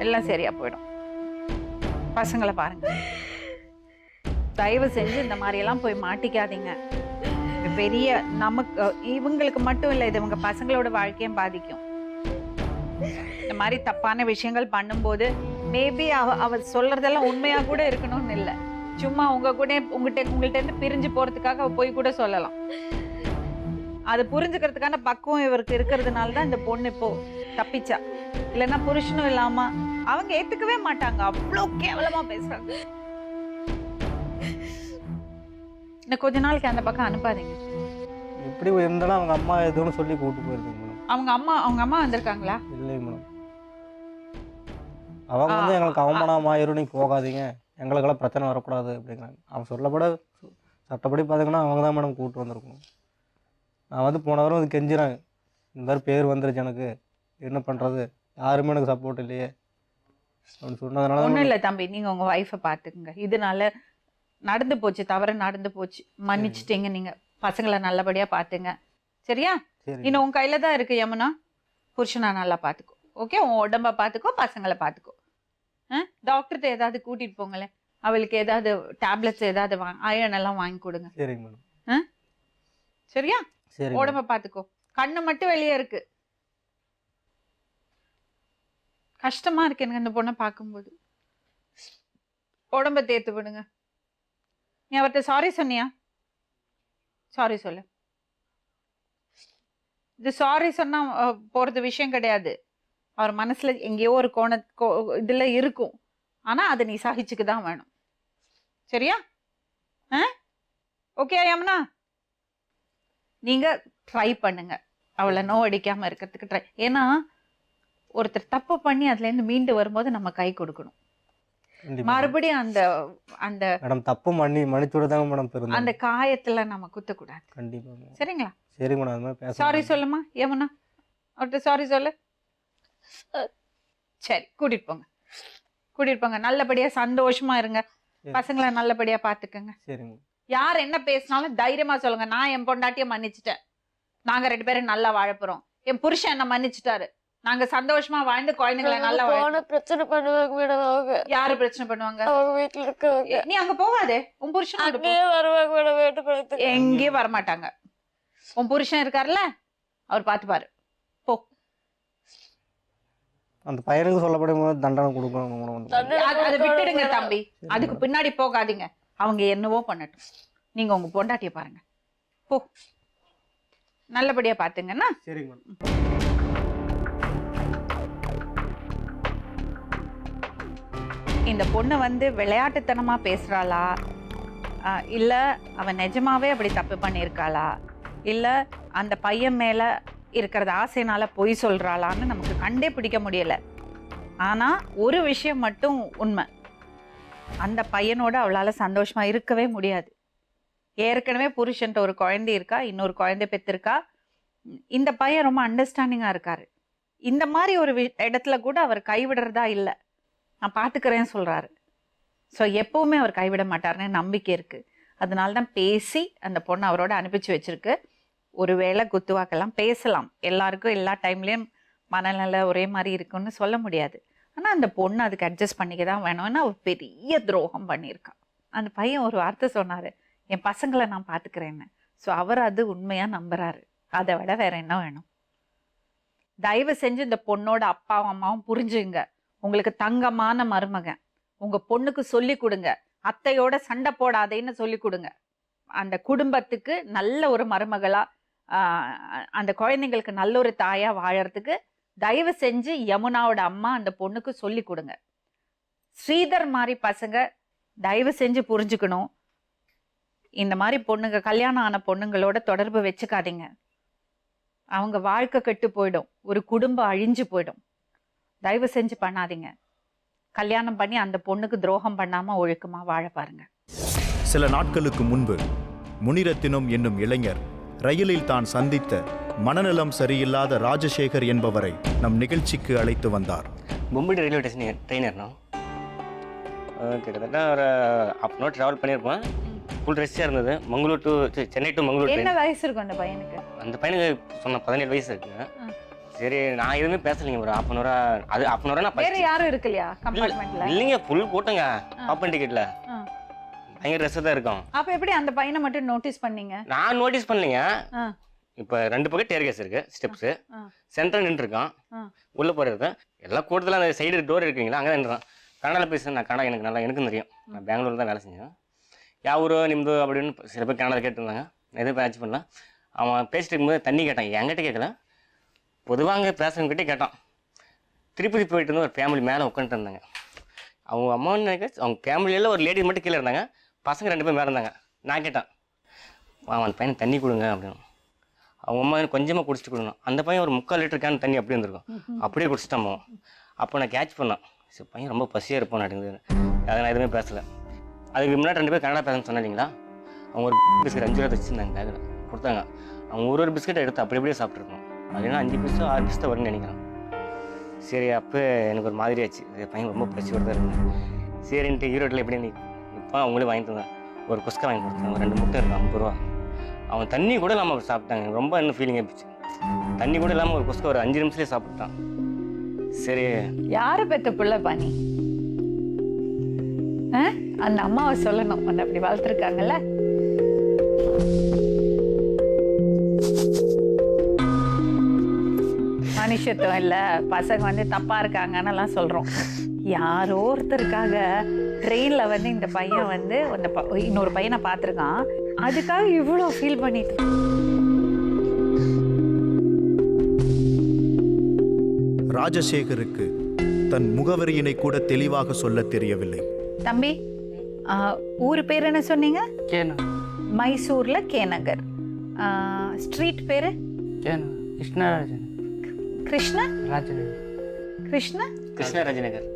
எல்லாம் சரியா போயிடும். பசங்களை பாருங்க. தயவு செஞ்சு இந்த மாதிரி எல்லாம் போய் மாட்டிக்காதீங்க. பெரிய நமக்கு இவங்களுக்கு மட்டும் இல்லை, இது இவங்க பசங்களோட வாழ்க்கையும் பாதிக்கும். இந்த மாதிரி தப்பான விஷயங்கள் பண்ணும்போது மேபி அவ சொல்றதெல்லாம் உண்மையா கூட இருக்கணும்னு இல்லை. சும்மா உங்கள்கிட்ட இருந்து பிரிஞ்சு போறதுக்காக அவ போய் கூட சொல்லலாம். அது புரிஞ்சுக்கிறதுக்கான பக்குவம் இவருக்கு இருக்கிறதுனால தான் இந்த பொண்ணு இப்போ தப்பிச்சா. இல்லைன்னா புருஷனும் இல்லாம அவங்க ஏத்துக்கவே மாட்டாங்க. அவ்வளோ கேவலமா பேசுறாங்க. இன்னும் கொஞ்ச நாளைக்கு அந்த பக்கம் அனுப்பாதீங்க. இப்படி இருந்தாலும் அவங்க அம்மா எதுவும் சொல்லி கூப்பிட்டு போயிருக்காங்க மேடம். அவங்க அம்மா வந்திருக்காங்களா? இல்லைங்க மேடம். அவங்க வந்து எங்களுக்கு அவமானம் ஆயிரும், நீ போகாதீங்க, எங்களுக்கெல்லாம் பிரச்சனை வரக்கூடாது அப்படிங்கிறாங்க. அவங்க சொல்லப்பட சட்டப்படி பார்த்தீங்கன்னா அவங்க தான் மேடம் கூப்பிட்டு வந்திருக்கணும். நான் வந்து போன வாரம் வந்து கெஞ்சுறாங்க, இந்த மாதிரி பேர் வந்துருச்சு, எனக்கு என்ன பண்ணுறது, யாருமே எனக்கு சப்போர்ட் இல்லையே அப்படின்னு சொன்னதுனால. ஒன்றும் இல்லை தம்பி, நீங்கள் உங்கள் ஒய்ஃபை பார்த்துக்குங்க. இதனால நடந்து போச்சு, தவறு நடந்து போச்சு, மன்னிச்சிட்டீங்க. நீங்கள் பசங்களை நல்லபடியாக பார்த்துங்க. சரியா? இன்னும் உன் கையில் தான் இருக்குது யமுனா. புருஷனா நல்லா பார்த்துக்கோ. ஓகே? உன் உடம்ப பார்த்துக்கோ, பசங்களை பார்த்துக்கோ. டாக்டர்கிட்ட ஏதாவது கூட்டிகிட்டு போங்களேன். அவளுக்கு ஏதாவது டேப்லெட்ஸ் ஏதாவது அயர்ன் எல்லாம் வாங்கி கொடுங்க. சரிங்க மேடம். சரியா? சரி. உடம்ப பார்த்துக்கோ. கண்ணு மட்டும் வெளியே இருக்கு. கஷ்டமா இருக்கு எனக்கு இந்த பொண்ணை பார்க்கும்போது. உடம்ப தேத்து விடுங்க. நீ அவர்கிட்ட சாரி சொன்னியா? சாரி சொல்லு. இது சாரி சொன்னா போறது விஷயம் கிடையாது. அவர் மனசுல எங்கேயோ ஒரு இதுல இருக்கும். ஆனா அதை நீ சகிச்சுக்கு தான் வேணும். சரியா? ஓகே யமுனா? நீங்க ட்ரை பண்ணுங்க அவளை நோ அடிக்காம இருக்கிறதுக்கு ட்ரை. ஏன்னா ஒருத்தர் தப்பு பண்ணி அதுல இருந்து மீண்டு வரும்போது நம்ம கை கொடுக்கணும். மறுபடியும் அந்த அந்த மேடம் தப்பு மன்னிச்சுட தான் மேடம் தெரியும். அந்த காயத்துல நம்ம குத்தக்கூடாது. கண்டிப்பா. சரிங்களா? சரி மேடம். அது மாதிரி பேச. சாரி சொல்லுமா யமுனா? அவர்கிட்ட சாரி சொல்லு. சரி, கூட்டிட்டு போங்க. நல்லபடியா சந்தோஷமா இருங்க. பசங்களை நல்லபடியா பாத்துக்கங்க. சரிங்க. யார் என்ன பேசினாலும் தைரியமா சொல்லுங்க. நான் என் பொண்டாட்டிய மன்னிச்சுட்டேன், நாங்க 2 பேரும் நல்லா வாழ போறோம், என் புருஷன் என்ன மன்னிச்சுட்டாரு, நாங்க சந்தோஷமா வாழ்ந்து குழந்தைங்களை நல்லா போன பிரச்சனை பண்ணுவாங்க மேடம். அவங்க யாரு பிரச்சனை பண்ணுவாங்க? அவங்க வீட்டுல இருக்கவங்க. நீ அங்க போகாதே, உன் புருஷன் அங்கேயே வருவாங்க மேடம் வேட்டுப்படுத்து. எங்கேயும் வரமாட்டாங்க. உன் புருஷன் இருக்காருல்ல, அவர் பார்த்துப்பாரு. போ. அந்த பையனுக்கு சொல்லப்படும் போது தண்டனை கொடுக்கணும். அதை விட்டுடுங்க தம்பி, அதுக்கு பின்னாடி போகாதீங்க. அவங்க என்னவோ பண்ணட்டும், நீங்க உங்க பொண்டாட்டிய பாருங்க. போ, நல்லபடியா பாத்துங்கன்னா. சரிங்க மேடம். இந்த பொண்ணு வந்து விளையாட்டுத்தனமா பேசுறாளா, இல்ல அவன் நிஜமாவே அப்படி தப்பு பண்ணியிருக்காளா, இல்ல அந்த பையன் மேல இருக்கிறது ஆசைனால பொய் சொல்றாளான்னு நமக்கு கண்டே பிடிக்க முடியல. ஆனா ஒரு விஷயம் மட்டும் உண்மை, அந்த பையனோட அவளால சந்தோஷமா இருக்கவே முடியாது. ஏற்கனவே புருஷன்ட்ட ஒரு குழந்தை இருக்கா, இன்னொரு குழந்தை பெற்றிருக்கா. இந்த பையன் ரொம்ப அண்டர்ஸ்டாண்டிங்கா இருக்காரு. இந்த மாதிரி ஒரு இடத்துல கூட அவர் கைவிடுறதா இல்லை, நான் பார்த்துக்கிறேன்னு சொல்றாரு. ஸோ எப்பவுமே அவர் கைவிட மாட்டாருன்னு நம்பிக்கை இருக்கு. அதனால தான் பேசி அந்த பொண்ணு அவரோட அனுப்பிச்சு வச்சிருக்கு. ஒருவேளை குத்துவாக்கெல்லாம் பேசலாம், எல்லாருக்கும் எல்லா டைம்லேயும் மனநல ஒரே மாதிரி இருக்குன்னு சொல்ல முடியாது. ஆனால் அந்த பொண்ணு அதுக்கு அட்ஜஸ்ட் பண்ணிக்க தான் வேணும்னா ஒரு பெரிய துரோகம் பண்ணியிருக்கான். அந்த பையன் ஒரு வார்த்தை சொன்னார், என் பசங்களை நான் பார்த்துக்கிறேன்னு. ஸோ அவர் அது உண்மையாக நம்புறாரு. அதை விட வேற என்ன வேணும்? தயவு செஞ்சு இந்த பொண்ணோட அப்பாவும் அம்மாவும் புரிஞ்சுங்க. உங்களுக்கு தங்கமான மருமகன், உங்க பொண்ணுக்கு சொல்லி கொடுங்க, அத்தையோட சண்டை போடாதேன்னு சொல்லி கொடுங்க. அந்த குடும்பத்துக்கு நல்ல ஒரு மருமகளா, அந்த குழந்தைங்களுக்கு நல்ல ஒரு தாயா வாழறதுக்கு தயவு செஞ்சு யமுனாவோட அம்மா அந்த பொண்ணுக்கு சொல்லி கொடுங்க. ஸ்ரீதர் மாதிரி பசங்க தயவு செஞ்சு புரிஞ்சுக்கணும், இந்த மாதிரி பொண்ணுங்க, கல்யாணம் ஆன பொண்ணுங்களோட தொடர்பு வச்சுக்காதீங்க. அவங்க வாழ்க்கை கெட்டு போயிடும், ஒரு குடும்பம் அழிஞ்சு போயிடும். தயவு செஞ்சு பண்ணாதீங்க. கல்யாணம் பண்ணி அந்த பொண்ணுக்கு துரோகம் பண்ணாம ஒழுக்கமா வாழ பாருங்க. சில நாட்களுக்கு முன்பு முனிரத்தினம் என்னும் இளைஞர் ரயிலில் தான் சந்தித்த மனநலம் சரியில்லாத ராஜசேகர் என்பவரை நம் நிகழ்ச்சிக்கு அழைத்து வந்தார். பொம்பை ரயில்வே ஸ்டேஷன் ட்ரெயின் ஏறணும். கிட்டத்தட்ட ஒரு ஹாஃப் அன் ஹவர் ட்ராவல் பண்ணியிருப்பேன். ஃபுல் ரெஸ்டாக இருந்தது. Mangalore to Chennai to Mangalore. என்ன வயசு இருக்கும் அந்த பையனுக்கு? அந்த பையனுக்கு சொன்ன 17 வயசு இருக்குங்க. சரி, நான் எதுவுமே பேசலைங்க. ஒரு ஹாஃப் அன் ஹவரா, அது ஹாஃப் அன் ஹவரா நான் வேற யாரும் இருக்கலையா கம்பார்ட்மெண்ட்ல? இல்லைங்க, ஃபுல் கூட்டங்க. பாப்பன் டிக்கெட்ல பயங்கர ரெஸ்ட் தான் இருக்கும். அப்ப எப்படி அந்த பையனை மட்டும் நோட்டீஸ் பண்ணீங்க? நான் நோட்டீஸ் பண்ணலைங்க. இப்போ 2 பக்கம் டேர்கேஸ் இருக்கு, ஸ்டெப்ஸ். சென்டர் நின்றுருக்கான். உள்ள போறது எல்லாம் கூட்டத்தில் அந்த சைடு டோர் இருக்குங்களா, அங்கே தான் நின்றான். கன்னடாவில் பேசுகிறேன். நான் கன்னடா எனக்கு நல்லா எனக்கும் தெரியும். நான் பெங்களூரில் தான் வேலை செஞ்சேன். யாவூரோ நிம்து அப்படின்னு சில பேர் கன்னடா கேட்டுருந்தாங்க. நான் எதுவும் பேட்ச் பண்ணல. அவன் பேசிட்டு இருக்கும்போது தண்ணி கேட்டான். என்கிட்ட கேட்கல, பொதுவாக அங்கே பேசுறவங்கிட்டே கேட்டான். திருப்பதி போயிட்டு இருந்த ஒரு ஃபேமிலி மேலே உட்காந்துட்டு இருந்தாங்க. அவங்க அம்மான்னு அவங்க ஃபேமிலியில் ஒரு லேடி மட்டும் கீழே இருந்தாங்க, பசங்க 2 பேர் மேலே இருந்தாங்க. நான் கேட்டேன், அவன் அந்த பையனுக்கு தண்ணி கொடுங்க அப்படின்னு. அவங்க அம்மா கொஞ்சமாக குடிச்சிட்டு கொடுக்கணும். அந்த பையன் ஒரு 3/4 லிட்டர் கேன் தண்ணி அப்படியே இருந்திருக்கும், அப்படியே குடிச்சிட்டான். அப்போ நான் கேட்ச் பண்ணேன், சரி பையன் ரொம்ப பசியாக இருப்போம் அப்படிங்குது. அதை நான் எதுவுமே பேசலை. அதுக்கு முன்னாடி 2 பேர் கன்னடா பேசணும்னு சொன்னேன் இல்லைங்களா. அவங்க ஒரு பிஸ்கட் 5 ரூபா வச்சுருந்தாங்க, பேக்கில் கொடுத்தாங்க. அவங்க ஒரு பிஸ்கட்டை எடுத்து அப்படி அப்படியே சாப்பிட்ருக்கோம். அது என்ன 5 பீஸோ 6 பீஸ் தான் வரும்னு நினைக்கிறேன். சரி, அப்போ எனக்கு ஒரு மாதிரி ஆச்சு. பையன் ரொம்ப பசியோடு தான் இருந்தேன். சரின்ட்டு ஈரோட்டில் எப்படி இப்போ அவங்களே வாங்கிட்டு வந்தேன். ஒரு குஸ்கா வாங்கி கொடுத்தேன். ஒரு 2 முட்டை இருக்குது, 50 ரூபா. அவன் தண்ணி கூட இல்லாமல் சாப்பிட்டாங்க. ரொம்ப இன்னும் ஃபீலிங் ஆகிடுச்சு. தண்ணி கூட இல்லாமல் ஒரு குஸ்கா ஒரு 5 நிமிஷத்துலேயே சாப்பிட்டான். சரி, யாரை பெற்ற பிள்ளை பாணி? அந்த அம்மாவை சொல்லணும், அந்த அப்படி வளர்த்துருக்காங்கல்ல. மனுஷத்துவம் இல்லை, பசங்க வந்து தப்பா இருக்காங்கன்னு எல்லாம் சொல்றோம். யாரோ ஒருத்தருக்காக ட்ரெயின்ல வந்து இந்த பையன் வந்து இன்னொரு பையனை பார்த்துருக்கான், அதுக்காக இவ்வளோ ஃபீல் பண்ணிட்டு. ராஜசேகருக்கு தன் முகவரியினை கூட தெளிவாக சொல்ல தெரியவில்லை. தம்பி, ஊர் பேர் என்ன சொன்னீங்க? கேநகர். மைசூர்ல கேநகர். ஸ்ட்ரீட் பேரு? கிருஷ்ணராஜன். கிருஷ்ண ராஜன். கிருஷ்ணராஜநகர்.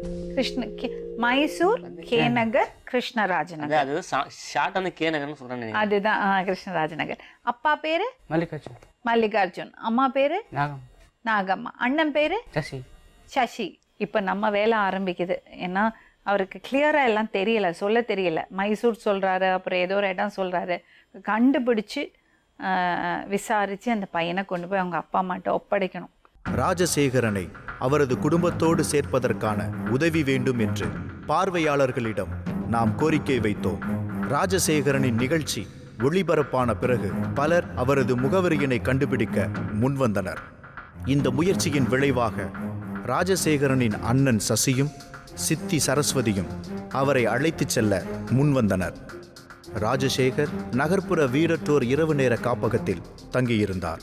மைசூர் கேநகர் கிருஷ்ணராஜநகர். அது ஷார்ட் வந்து கேநகர்னு சொல்றேன். அதுதான் கிருஷ்ணராஜநகர். அப்பா பேரு மல்லிகார்ஜுன். மல்லிகார்ஜுன். அம்மா பேரு நாகம்மா. அண்ணன் பேரு சசி. இப்ப நம்ம வேலை ஆரம்பிக்குது. ஏன்னா அவருக்கு கிளியரா எல்லாம் தெரியல, சொல்ல தெரியல. மைசூர் சொல்றாரு, அப்புறம் ஏதோ ஒரு இடம் சொல்றாரு. கண்டுபிடிச்சு விசாரிச்சு அந்த பையனை கொண்டு போய் அவங்க அப்பா அம்மாட்ட ஒப்படைக்கணும். ராஜசேகரனை அவரது குடும்பத்தோடு சேர்ப்பதற்கான உதவி வேண்டும் என்று பார்வையாளர்களிடம் நாம் கோரிக்கை வைத்தோம். ராஜசேகரனின் நிகழ்ச்சி ஒளிபரப்பான பிறகு பலர் அவரது முகவரியினை கண்டுபிடிக்க முன்வந்தனர். இந்த முயற்சியின் விளைவாக ராஜசேகரனின் அண்ணன் சசியும் சித்தி சரஸ்வதியும் அவரை அழைத்துச் செல்ல முன்வந்தனர். ராஜசேகர் நகர்ப்புற வீரற்றோர் இரவு நேர காப்பகத்தில் தங்கியிருந்தார்.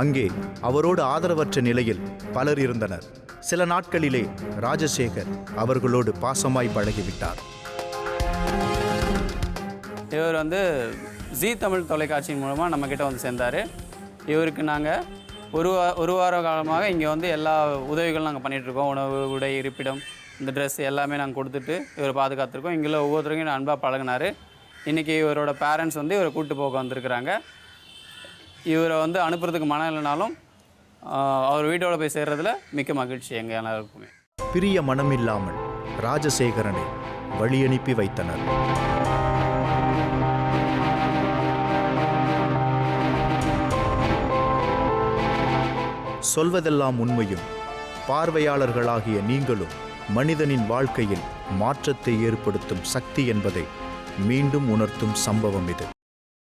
அங்கே அவரோடு ஆதரவற்ற நிலையில் பலர் இருந்தனர். சில நாட்களிலே ராஜசேகர் அவர்களோடு பாசமாய் பழகிவிட்டார். இவர் வந்து ஜீ தமிழ் தொலைக்காட்சியின் மூலமாக நம்மக்கிட்ட வந்து சேர்ந்தார். இவருக்கு நாங்கள் ஒரு வார காலமாக இங்கே வந்து எல்லா உதவிகளும் நாங்கள் பண்ணிகிட்ருக்கோம். உணவு, உடை, இருப்பிடம், இந்த ட்ரெஸ் எல்லாமே நாங்கள் கொடுத்துட்டு இவர் பாதுகாத்துருக்கோம். இங்கே ஒவ்வொருத்தருக்கும் அன்பாக பழகினார். இன்றைக்கி இவரோட பேரண்ட்ஸ் வந்து இவரை கூப்பிட்டு போக வந்திருக்கிறாங்க. இவரை வந்து அனுப்புறதுக்கு மனம் இல்லைனாலும் அவர் வீட்டோட போய் சேர்றதுல மிக்க மகிழ்ச்சி எங்கள் எல்லாருக்குமே. பிரிய மனமில்லாமல் ராஜசேகரனை வழியனுப்பி வைத்தனர். சொல்வதெல்லாம் உண்மையும் பார்வையாளர்களாகிய நீங்களும் மனிதனின் வாழ்க்கையில் மாற்றத்தை ஏற்படுத்தும் சக்தி என்பதை மீண்டும் உணர்த்தும் சம்பவம் இது.